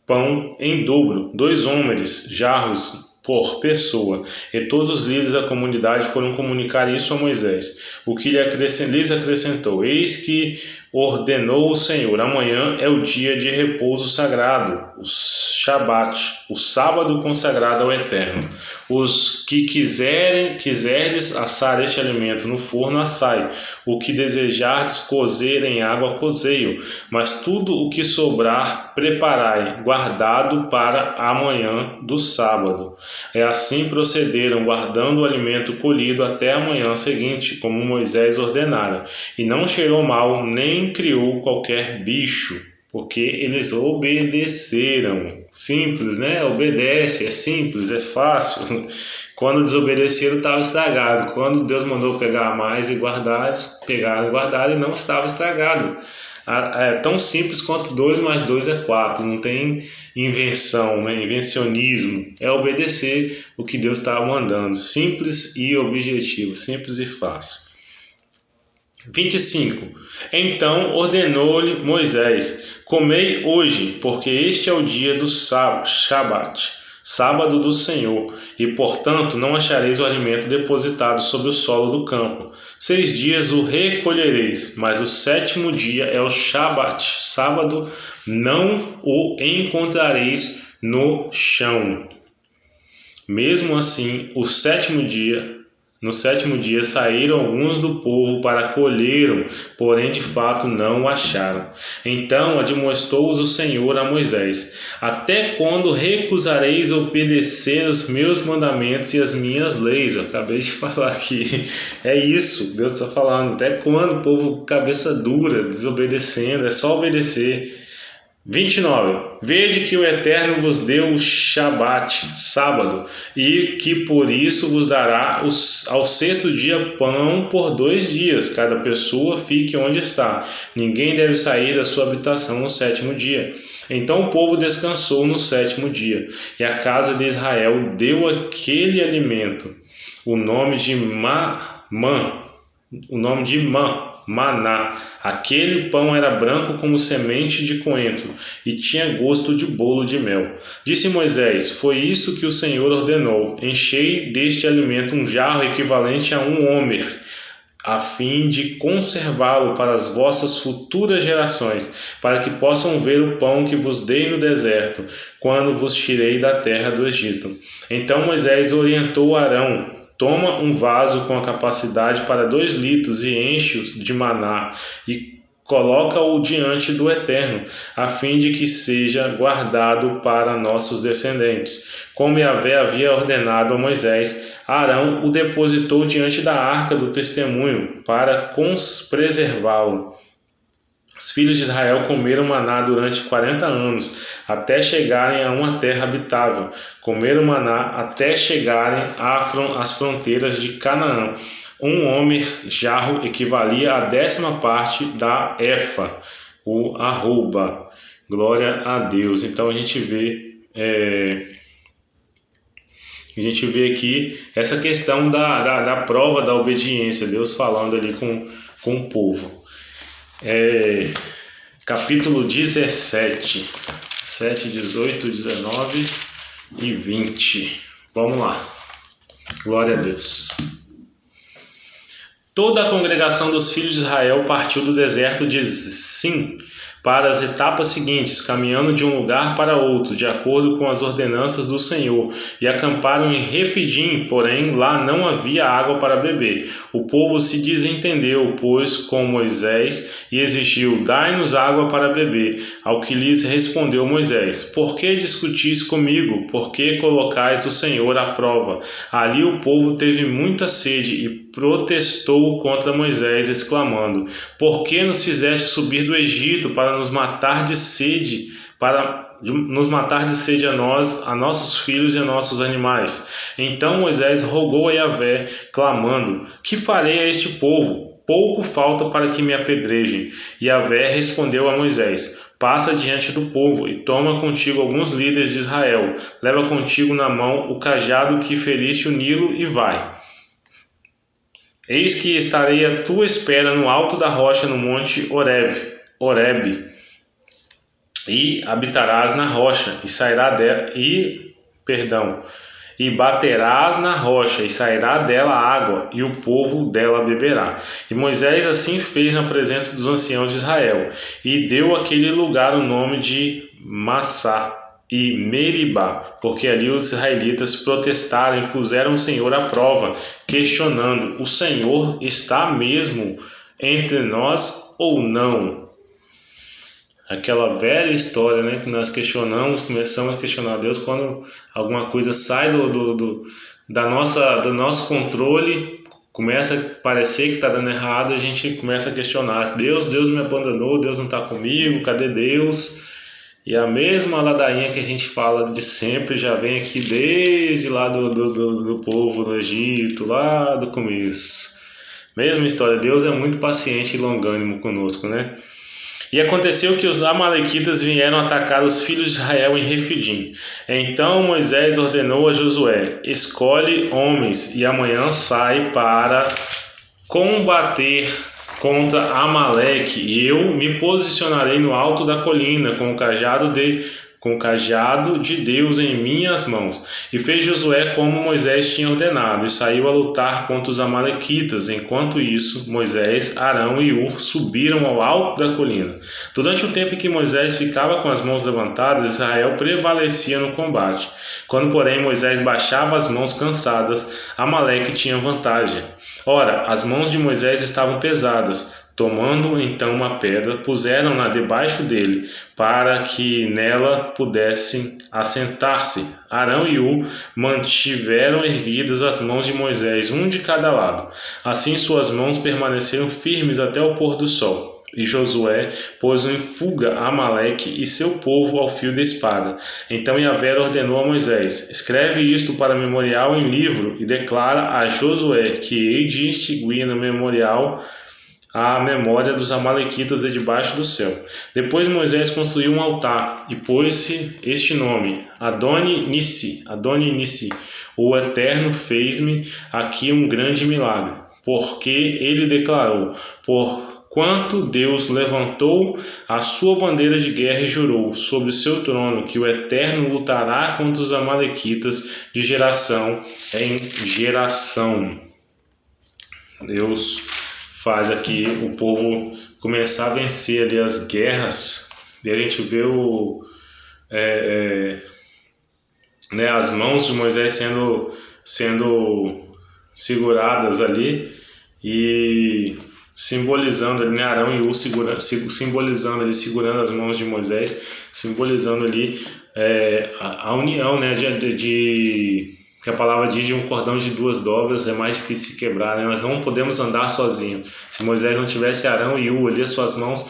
pão em dobro, 2 homeres, jarros por pessoa, e todos os líderes da comunidade foram comunicar isso a Moisés, o que lhes acrescentou: eis que ordenou o Senhor, amanhã é o dia de repouso sagrado, o Shabat, o sábado consagrado ao Eterno. Os que quiserdes assar este alimento no forno, assai. O que desejardes cozer em água, cozei-o. Mas tudo o que sobrar, preparai, guardado para amanhã do sábado. É assim procederam, guardando o alimento colhido até a manhã seguinte, como Moisés ordenara. E não cheirou mal, nem criou qualquer bicho, porque eles obedeceram. Simples, né? Obedece, é simples, é fácil. Quando desobedeceram, estava estragado. Quando Deus mandou pegar mais e guardar, pegaram e guardaram, e não estava estragado. É tão simples quanto 2 mais 2 é 4. Não tem invenção, né? Invencionismo. É obedecer o que Deus estava mandando. Simples e objetivo, simples e fácil. 25. Então ordenou-lhe Moisés: comei hoje, porque este é o dia do Shabat, sábado do Senhor, e portanto não achareis o alimento depositado sobre o solo do campo. 6 dias o recolhereis, mas o 7º dia é o Shabat, sábado, não o encontrareis no chão. Mesmo assim, no 7º dia saíram alguns do povo para colheram, porém de fato não o acharam. Então admoestou-os o Senhor a Moisés: até quando recusareis obedecer os meus mandamentos e as minhas leis? Eu acabei de falar aqui. É isso, Deus está falando. Até quando o povo cabeça dura, desobedecendo? É só obedecer. 29. Vede que o Eterno vos deu o Shabat, sábado, e que por isso vos dará ao 6º dia pão por 2 dias. Cada pessoa fique onde está. Ninguém deve sair da sua habitação no 7º dia. Então o povo descansou no 7º dia, e a casa de Israel deu aquele alimento o nome de maná. Aquele pão era branco como semente de coentro e tinha gosto de bolo de mel. Disse Moisés: foi isso que o Senhor ordenou: enchei deste alimento um jarro equivalente a 1 homer, a fim de conservá-lo para as vossas futuras gerações, para que possam ver o pão que vos dei no deserto, quando vos tirei da terra do Egito. Então Moisés orientou Arão: toma um vaso com a capacidade para 2 litros e enche-o de maná e coloca-o diante do Eterno, a fim de que seja guardado para nossos descendentes. Como Yahvé havia ordenado a Moisés, Arão o depositou diante da arca do testemunho para preservá-lo. Os filhos de Israel comeram maná durante 40 anos, até chegarem a uma terra habitável. Comeram maná até chegarem às fronteiras de Canaã. 1 homer jarro equivalia à 10ª parte da efa, o arroba. Glória a Deus. Então a gente vê A gente vê aqui essa questão da prova da obediência, Deus falando ali com o povo. Capítulo 17, 7, 18, 19 e 20. Vamos lá. Glória a Deus. Toda a congregação dos filhos de Israel partiu do deserto de Zim para as etapas seguintes, caminhando de um lugar para outro, de acordo com as ordenanças do Senhor, e acamparam em Refidim, porém lá não havia água para beber. O povo se desentendeu, pois, com Moisés, e exigiu: dai-nos água para beber. Ao que lhes respondeu Moisés: por que discutis comigo? Por que colocais o Senhor à prova? Ali o povo teve muita sede e protestou contra Moisés, exclamando: por que nos fizeste subir do Egito para nos matar de sede, a nós, a nossos filhos e a nossos animais? Então Moisés rogou a Yahvé, clamando: que farei a este povo? Pouco falta para que me apedrejem. E Yahvé respondeu a Moisés: passa diante do povo e toma contigo alguns líderes de Israel. Leva contigo na mão o cajado que feriste o Nilo e vai. Eis que estarei à tua espera no alto da rocha no monte Horebe, e habitarás na rocha, e baterás na rocha, e sairá dela água, e o povo dela beberá. E Moisés assim fez na presença dos anciãos de Israel, e deu àquele lugar o nome de Massá e Meribá, porque ali os israelitas protestaram e puseram o Senhor à prova, questionando: o Senhor está mesmo entre nós ou não? Aquela velha história, né, que nós começamos a questionar Deus quando alguma coisa sai do nosso controle, começa a parecer que está dando errado, a gente começa a questionar: Deus me abandonou, Deus não está comigo, cadê Deus? E a mesma ladainha que a gente fala de sempre já vem aqui desde lá do povo do Egito, lá do começo. Mesma história, Deus é muito paciente e longânimo conosco, né? E aconteceu que os amalequitas vieram atacar os filhos de Israel em Refidim. Então Moisés ordenou a Josué: escolhe homens e amanhã sai para combater contra Amaleque, e eu me posicionarei no alto da colina com o cajado de Deus em minhas mãos. E fez Josué como Moisés tinha ordenado, e saiu a lutar contra os amalequitas. Enquanto isso, Moisés, Arão e Hur subiram ao alto da colina. Durante o tempo em que Moisés ficava com as mãos levantadas, Israel prevalecia no combate. Quando, porém, Moisés baixava as mãos cansadas, Amaleque tinha vantagem. Ora, as mãos de Moisés estavam pesadas. Tomando então uma pedra, puseram-na debaixo dele, para que nela pudessem assentar-se. Arão e Hur mantiveram erguidas as mãos de Moisés, um de cada lado. Assim suas mãos permaneceram firmes até o pôr do sol. E Josué pôs em fuga Amaleque e seu povo ao fio da espada. Então Yahvé ordenou a Moisés: escreve isto para memorial em livro, e declara a Josué que hei de extinguir no memorial a memória dos amalequitas de debaixo do céu. Depois Moisés construiu um altar e pôs-se este nome: Adoni-Nissi. O Eterno fez-me aqui um grande milagre, porque ele declarou: porquanto Deus levantou a sua bandeira de guerra e jurou sobre o seu trono que o Eterno lutará contra os amalequitas de geração em geração. Deus faz aqui o povo começar a vencer ali as guerras, e a gente vê as mãos de Moisés sendo seguradas ali, e simbolizando ali, né, Arão e Hur simbolizando ali, segurando as mãos de Moisés, simbolizando ali a união, né, que a palavra diz: de um cordão de duas dobras é mais difícil de quebrar, né? Nós não podemos andar sozinhos. Se Moisés não tivesse Arão e Hur ali, as suas mãos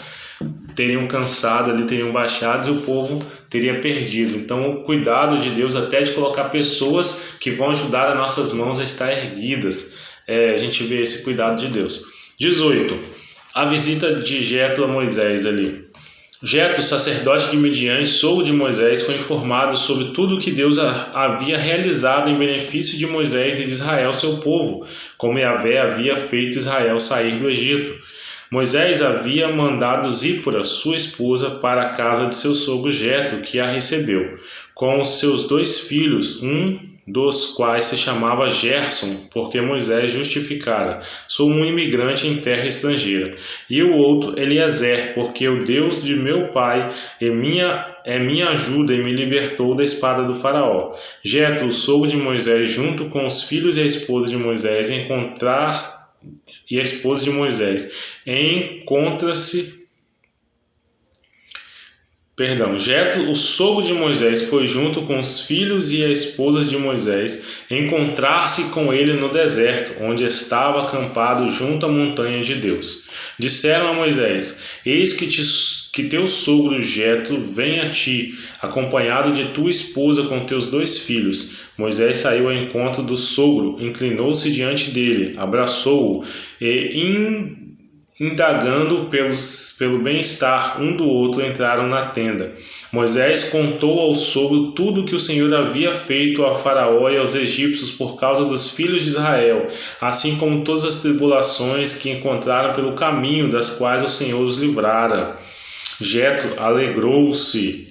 teriam cansado ali, teriam baixado, e o povo teria perdido. Então o cuidado de Deus até de colocar pessoas que vão ajudar as nossas mãos a estar erguidas, a gente vê esse cuidado de Deus. 18. A visita de Jetro a Moisés ali. Jetro, sacerdote de Midian, sogro de Moisés, foi informado sobre tudo o que Deus havia realizado em benefício de Moisés e de Israel, seu povo, como Yahvé havia feito Israel sair do Egito. Moisés havia mandado Zípora, sua esposa, para a casa de seu sogro Jetro, que a recebeu, com os seus 2 filhos, um dos quais se chamava Gerson, porque Moisés justificara: sou um imigrante em terra estrangeira, e o outro Eliezer, porque o Deus de meu pai é minha ajuda e me libertou da espada do faraó. Jetro, o sogro de Moisés, junto com os filhos e a esposa de Moisés, Jetro, o sogro de Moisés, foi junto com os filhos e a esposa de Moisés encontrar-se com ele no deserto, onde estava acampado junto à montanha de Deus. Disseram a Moisés: eis que teu sogro Jetro vem a ti, acompanhado de tua esposa com teus 2 filhos. Moisés saiu ao encontro do sogro, inclinou-se diante dele, abraçou-o e, indagando pelo bem-estar um do outro, entraram na tenda. Moisés contou ao sogro tudo o que o Senhor havia feito a Faraó e aos egípcios por causa dos filhos de Israel, assim como todas as tribulações que encontraram pelo caminho, das quais o Senhor os livrara. Jetro alegrou-se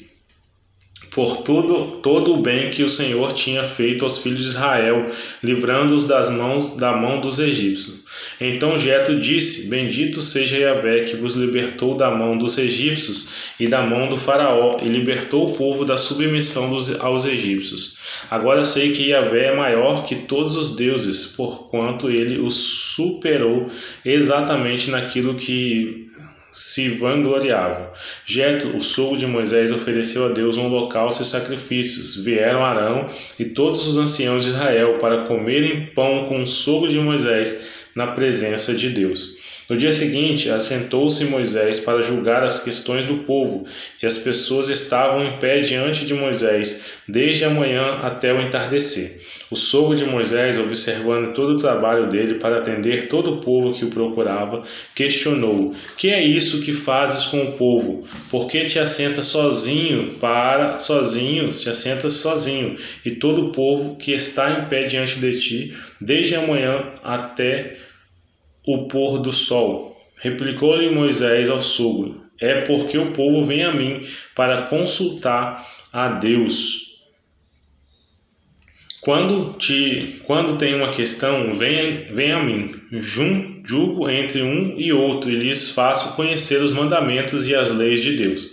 por todo o bem que o Senhor tinha feito aos filhos de Israel, livrando-os da mão dos egípcios. Então Jetro disse: bendito seja Yahvé, que vos libertou da mão dos egípcios e da mão do faraó, e libertou o povo da submissão aos egípcios. Agora sei que Yahvé é maior que todos os deuses, porquanto ele os superou exatamente naquilo que se vangloriavam. Jetro, o sogro de Moisés, ofereceu a Deus um holocausto e sacrifícios. Vieram Arão e todos os anciãos de Israel para comerem pão com o sogro de Moisés na presença de Deus. No dia seguinte, assentou-se Moisés para julgar as questões do povo, e as pessoas estavam em pé diante de Moisés, desde a manhã até o entardecer. O sogro de Moisés, observando todo o trabalho dele para atender todo o povo que o procurava, questionou: que é isso que fazes com o povo? Por que te assentas sozinho, e todo o povo que está em pé diante de ti, desde a manhã até o pôr do sol? Replicou-lhe Moisés ao sogro: é porque o povo vem a mim para consultar a Deus. Quando tem uma questão, vem a mim. Julgo entre um e outro e lhes faço conhecer os mandamentos e as leis de Deus.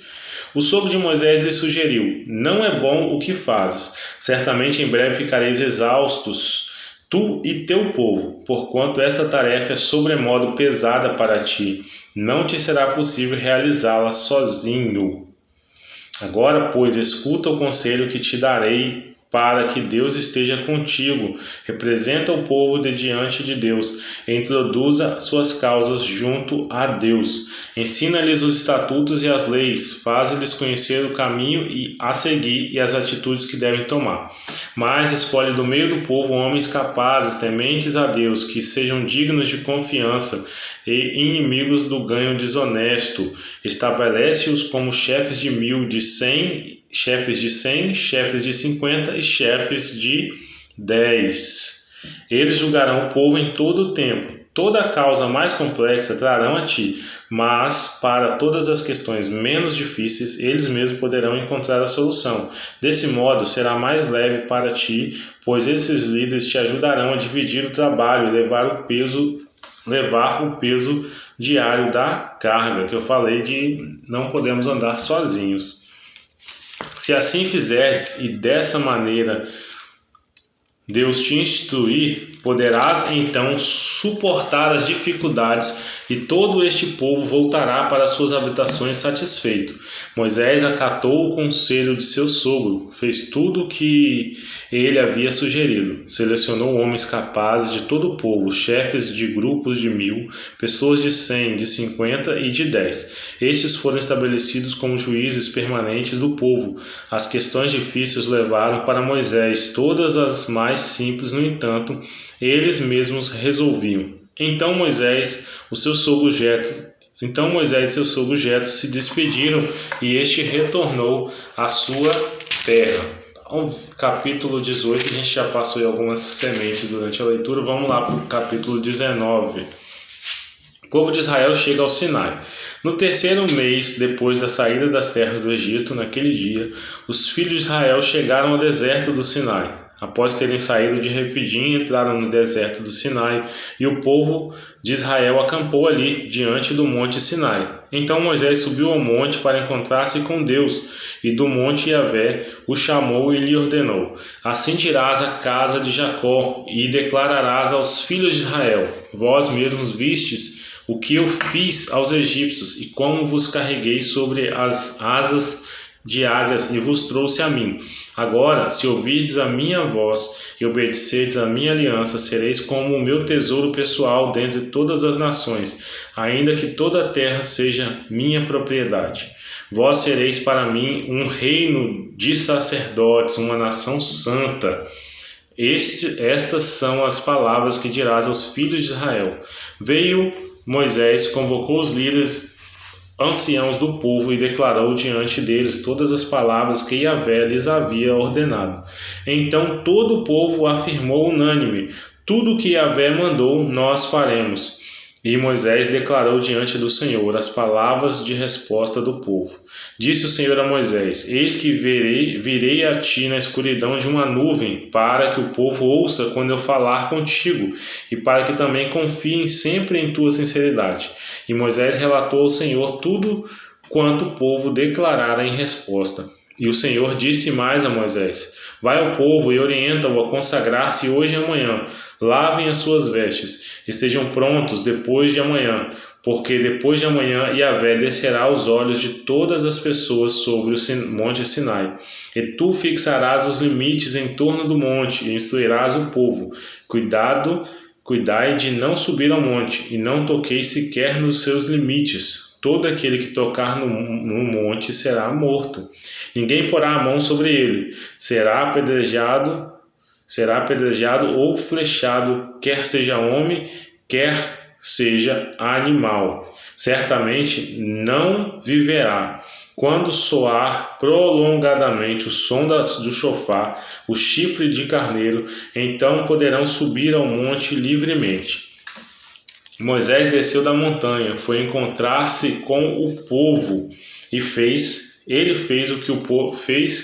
O sogro de Moisés lhe sugeriu: não é bom o que fazes. Certamente em breve ficareis exaustos, tu e teu povo, porquanto esta tarefa é sobremodo pesada para ti. Não te será possível realizá-la sozinho. Agora, pois, escuta o conselho que te darei, para que Deus esteja contigo. Representa o povo diante de Deus, e introduza suas causas junto a Deus. Ensina-lhes os estatutos e as leis, faz-lhes conhecer o caminho a seguir e as atitudes que devem tomar. Mas escolhe do meio do povo homens capazes, tementes a Deus, que sejam dignos de confiança e inimigos do ganho desonesto. Estabelece-os como chefes de 1000, de 100, chefes de 100, chefes de 50 e chefes de 10. Eles julgarão o povo em todo o tempo. Toda a causa mais complexa trarão a ti, mas para todas as questões menos difíceis, eles mesmos poderão encontrar a solução. Desse modo, será mais leve para ti, pois esses líderes te ajudarão a dividir o trabalho e levar o peso diário da carga, que eu falei de não podemos andar sozinhos. Se assim fizeres e dessa maneira Deus te instruir, poderás então suportar as dificuldades e todo este povo voltará para suas habitações satisfeito. Moisés acatou o conselho de seu sogro, fez tudo o que ele havia sugerido. Selecionou homens capazes de todo o povo, chefes de grupos de 1000, pessoas de 100, de 50 e de 10. Estes foram estabelecidos como juízes permanentes do povo. As questões difíceis levaram para Moisés, todas as mais simples, no entanto, eles mesmos resolviam. Então Moisés, o seu sogro Jetro Então Moisés e seu sogro Jetro se despediram e este retornou à sua terra. Ao capítulo 18, a gente já passou algumas sementes durante a leitura. Vamos lá para o capítulo 19. O povo de Israel chega ao Sinai. No terceiro mês depois da saída das terras do Egito, naquele dia, os filhos de Israel chegaram ao deserto do Sinai. Após terem saído de Refidim, entraram no deserto do Sinai, e o povo de Israel acampou ali, diante do monte Sinai. Então Moisés subiu ao monte para encontrar-se com Deus, e do monte Yahvé o chamou e lhe ordenou: Assim dirás à casa de Jacó, e declararás aos filhos de Israel: Vós mesmos vistes o que eu fiz aos egípcios, e como vos carreguei sobre as asas de águias e vos trouxe a mim. Agora, se ouvirdes a minha voz e obedecerdes a minha aliança, sereis como o meu tesouro pessoal dentre todas as nações, ainda que toda a terra seja minha propriedade. Vós sereis para mim um reino de sacerdotes, uma nação santa. Estas são as palavras que dirás aos filhos de Israel. Veio Moisés, convocou os líderes anciãos do povo e declarou diante deles todas as palavras que Yahvé lhes havia ordenado. Então todo o povo afirmou unânime: tudo o que Yahvé mandou, nós faremos. E Moisés declarou diante do Senhor as palavras de resposta do povo. Disse o Senhor a Moisés: Eis que virei a ti na escuridão de uma nuvem, para que o povo ouça quando eu falar contigo, e para que também confiem sempre em tua sinceridade. E Moisés relatou ao Senhor tudo quanto o povo declarara em resposta. E o Senhor disse mais a Moisés: Vai ao povo e orienta-o a consagrar-se hoje e amanhã. Lavem as suas vestes, estejam prontos depois de amanhã, porque depois de amanhã Yahvé descerá os olhos de todas as pessoas sobre o monte Sinai. E tu fixarás os limites em torno do monte e instruirás o povo. Cuidai de não subir ao monte, e não toqueis sequer nos seus limites. Todo aquele que tocar no monte será morto. Ninguém porá a mão sobre ele. Será apedrejado ou flechado, quer seja homem, quer seja animal. Certamente não viverá. Quando soar prolongadamente o som do chofar, o chifre de carneiro, então poderão subir ao monte livremente. Moisés desceu da montanha, foi encontrar-se com o povo e fez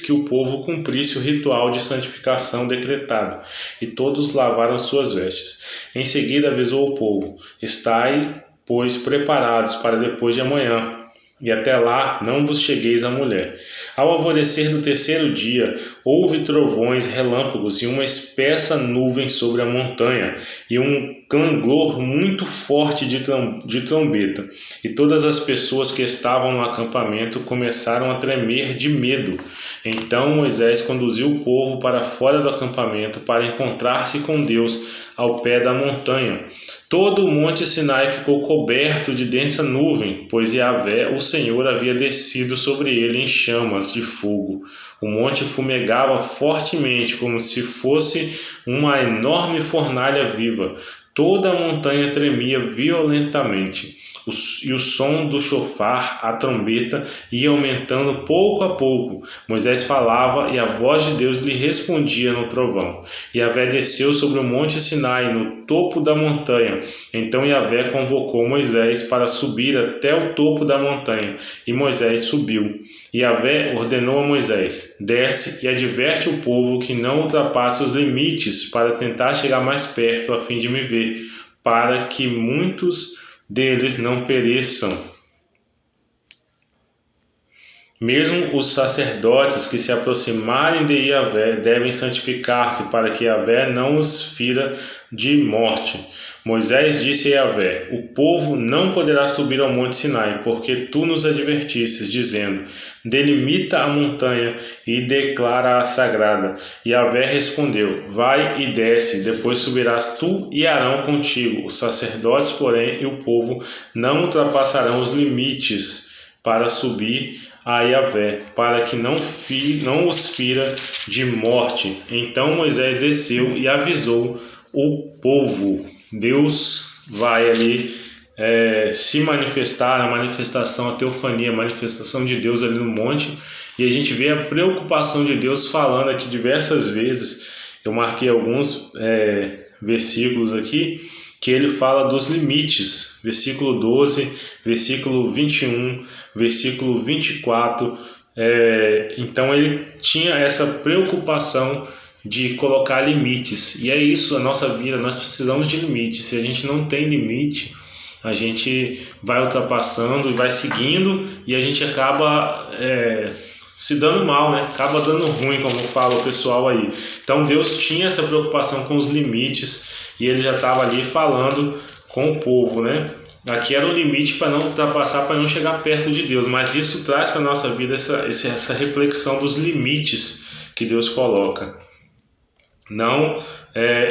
que o povo cumprisse o ritual de santificação decretado, e todos lavaram suas vestes. Em seguida avisou o povo: Estai, pois, preparados para depois de amanhã, e até lá não vos chegueis à mulher. Ao alvorecer do terceiro dia, houve trovões, relâmpagos e uma espessa nuvem sobre a montanha, e um clangor muito forte de trombeta. E todas as pessoas que estavam no acampamento começaram a tremer de medo. Então Moisés conduziu o povo para fora do acampamento para encontrar-se com Deus ao pé da montanha. Todo o monte Sinai ficou coberto de densa nuvem, pois Yahvé, o Senhor, havia descido sobre ele em chamas de fogo. O monte fumegava fortemente, como se fosse uma enorme fornalha viva. Toda a montanha tremia violentamente, e o som do chofar, a trombeta, ia aumentando pouco a pouco. Moisés falava e a voz de Deus lhe respondia no trovão. Yahvé desceu sobre o monte Sinai, no topo da montanha. Então Yahvé convocou Moisés para subir até o topo da montanha, e Moisés subiu. Yahvé ordenou a Moisés: Desce e adverte o povo que não ultrapasse os limites para tentar chegar mais perto a fim de me ver, para que muitos deles não pereçam. Mesmo os sacerdotes que se aproximarem de Yahvé devem santificar-se, para que Yahvé não os fira de morte. Moisés disse a Yahvé: O povo não poderá subir ao monte Sinai, porque tu nos advertistes, dizendo: Delimita a montanha e declara-a sagrada. Yahvé respondeu: Vai e desce, depois subirás tu e Arão contigo. Os sacerdotes, porém, e o povo não ultrapassarão os limites para subir a Yahvé, para que não os fira de morte. Então Moisés desceu e avisou o povo. Deus vai ali se manifestar, a manifestação, a teofania, a manifestação de Deus ali no monte, e a gente vê a preocupação de Deus falando aqui diversas vezes. Eu marquei alguns versículos aqui, que ele fala dos limites, versículo 12, versículo 21, versículo 24, então ele tinha essa preocupação de colocar limites, e é isso, a nossa vida, nós precisamos de limites. Se a gente não tem limite, a gente vai ultrapassando e vai seguindo, e a gente acaba se dando mal, né? Acaba dando ruim, como fala o pessoal aí. Então Deus tinha essa preocupação com os limites, e ele já estava ali falando com o povo, né? Aqui era o limite para não ultrapassar, para não chegar perto de Deus, mas isso traz para a nossa vida essa reflexão dos limites que Deus coloca. Não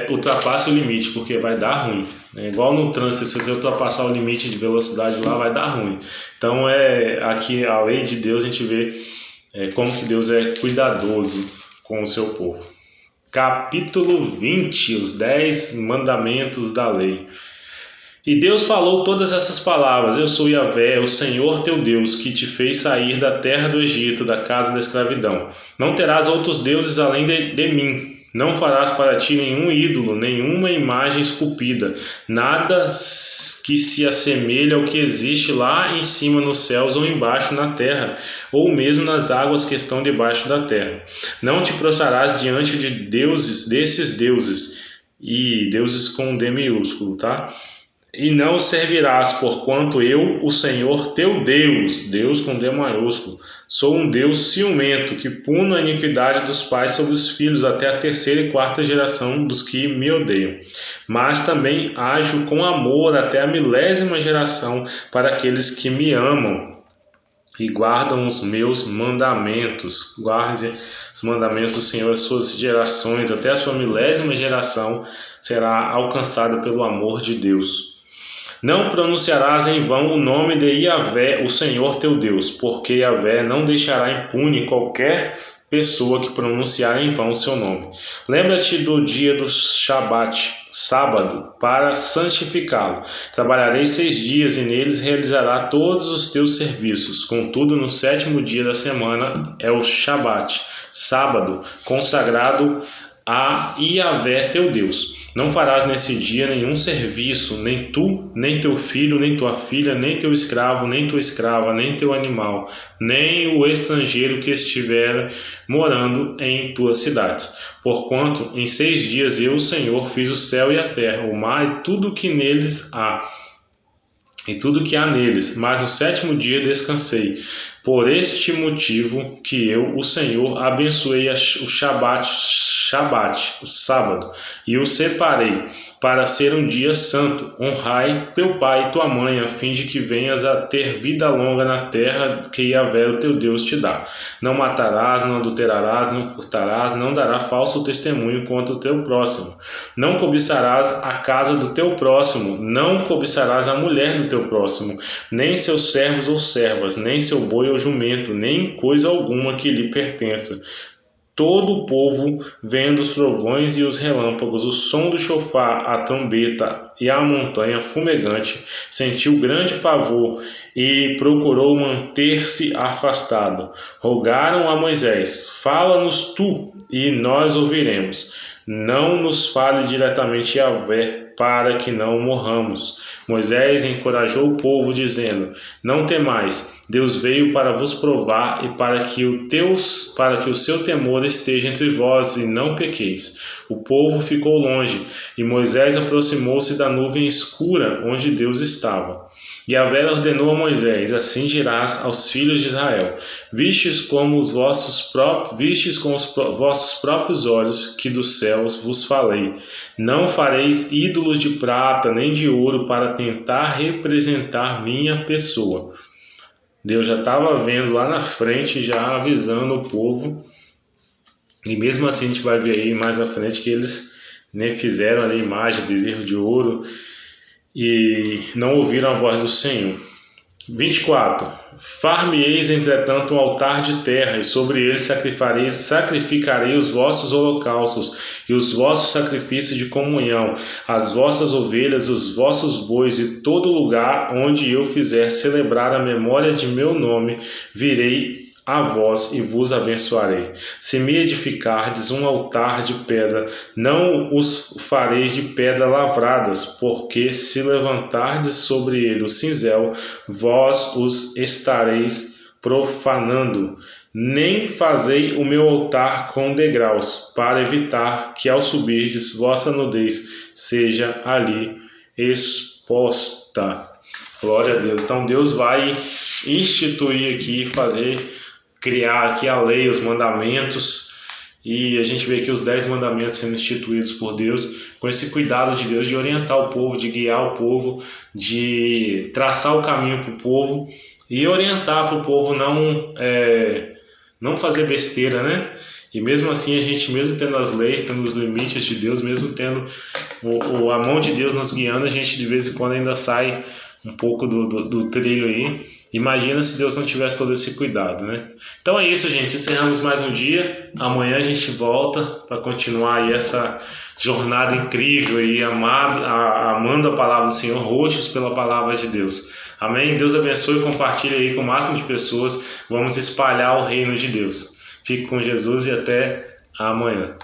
ultrapasse o limite, porque vai dar ruim. É igual no trânsito, se você ultrapassar o limite de velocidade lá, vai dar ruim. Então, aqui a lei de Deus, a gente vê como que Deus é cuidadoso com o seu povo. Capítulo 20, os 10 mandamentos da lei. E Deus falou todas essas palavras: Eu sou Yahvé, o Senhor teu Deus, que te fez sair da terra do Egito, da casa da escravidão. Não terás outros deuses além de mim. Não farás para ti nenhum ídolo, nenhuma imagem esculpida, nada que se assemelhe ao que existe lá em cima nos céus ou embaixo na terra, ou mesmo nas águas que estão debaixo da terra. Não te prostrarás diante de deuses, desses deuses, e deuses com D minúsculo, tá? E não servirás, porquanto eu, o Senhor teu Deus, Deus com D maiúsculo, sou um Deus ciumento, que puno a iniquidade dos pais sobre os filhos até a terceira e quarta geração dos que me odeiam. Mas também ajo com amor até a 1000ª geração para aqueles que me amam e guardam os meus mandamentos. Guarde os mandamentos do Senhor, as suas gerações, até a sua 1000ª geração será alcançada pelo amor de Deus. Não pronunciarás em vão o nome de Yahvé, o Senhor teu Deus, porque Yahvé não deixará impune qualquer pessoa que pronunciar em vão o seu nome. Lembra-te do dia do Shabat, sábado, para santificá-lo. Trabalharei 6 dias e neles realizará todos os teus serviços. Contudo, no 7º dia da semana é o Shabat, sábado, consagrado a Yahvé teu Deus. Não farás nesse dia nenhum serviço, nem tu, nem teu filho, nem tua filha, nem teu escravo, nem tua escrava, nem teu animal, nem o estrangeiro que estiver morando em tuas cidades. Porquanto em 6 dias eu, o Senhor, fiz o céu e a terra, o mar e tudo que neles há, e tudo que há neles, mas no 7º dia descansei. Por este motivo que eu, o Senhor, abençoei o Shabat, o sábado, e o separei para ser um dia santo. Honrai teu pai e tua mãe, a fim de que venhas a ter vida longa na terra que Yahvé, o teu Deus, te dá. Não matarás, não adulterarás, não furtarás, não darás falso testemunho contra o teu próximo. Não cobiçarás a casa do teu próximo, não cobiçarás a mulher do teu próximo, nem seus servos ou servas, nem seu boi ou jumento, nem coisa alguma que lhe pertença. Todo o povo, vendo os trovões e os relâmpagos, o som do chofar, a trombeta e a montanha fumegante, sentiu grande pavor e procurou manter-se afastado. Rogaram a Moisés: Fala-nos tu, e nós ouviremos. Não nos fale diretamente Yahvé, para que não morramos. Moisés encorajou o povo, dizendo: Não temais, Deus veio para vos provar e para que o seu temor esteja entre vós e não pequeis. O povo ficou longe, e Moisés aproximou-se da nuvem escura onde Deus estava. Yahvé ordenou a Moisés: Assim dirás aos filhos de Israel: Vistes com os vossos próprios olhos que dos céus vos falei. Não fareis ídolos de prata nem de ouro para tentar representar minha pessoa. Deus já estava vendo lá na frente, já avisando o povo. E mesmo assim a gente vai ver aí mais à frente que eles fizeram ali imagem, bezerro de ouro, e não ouviram a voz do Senhor. 24. Far-me-eis, entretanto, um altar de terra, e sobre ele sacrificarei os vossos holocaustos e os vossos sacrifícios de comunhão, as vossas ovelhas, os vossos bois, e todo lugar onde eu fizer celebrar a memória de meu nome, virei a vós e vos abençoarei. Se me edificardes um altar de pedra, não os fareis de pedra lavradas, porque se levantardes sobre ele o cinzel, vós os estareis profanando. Nem fazei o meu altar com degraus, para evitar que ao subirdes vossa nudez seja ali exposta. Glória a Deus. Então Deus vai instituir aqui, criar aqui a lei, os mandamentos, e a gente vê aqui os 10 mandamentos sendo instituídos por Deus, com esse cuidado de Deus de orientar o povo, de guiar o povo, de traçar o caminho para o povo e orientar para o povo não fazer besteira, né? E mesmo assim, a gente, mesmo tendo as leis, tendo os limites de Deus, mesmo tendo a mão de Deus nos guiando, a gente de vez em quando ainda sai um pouco do trilho aí. Imagina se Deus não tivesse todo esse cuidado, né? Então é isso, gente. Encerramos mais um dia. Amanhã a gente volta para continuar aí essa jornada incrível aí, amando a palavra do Senhor, roxos pela palavra de Deus. Amém? Deus abençoe e compartilhe aí com o máximo de pessoas. Vamos espalhar o reino de Deus. Fique com Jesus e até amanhã.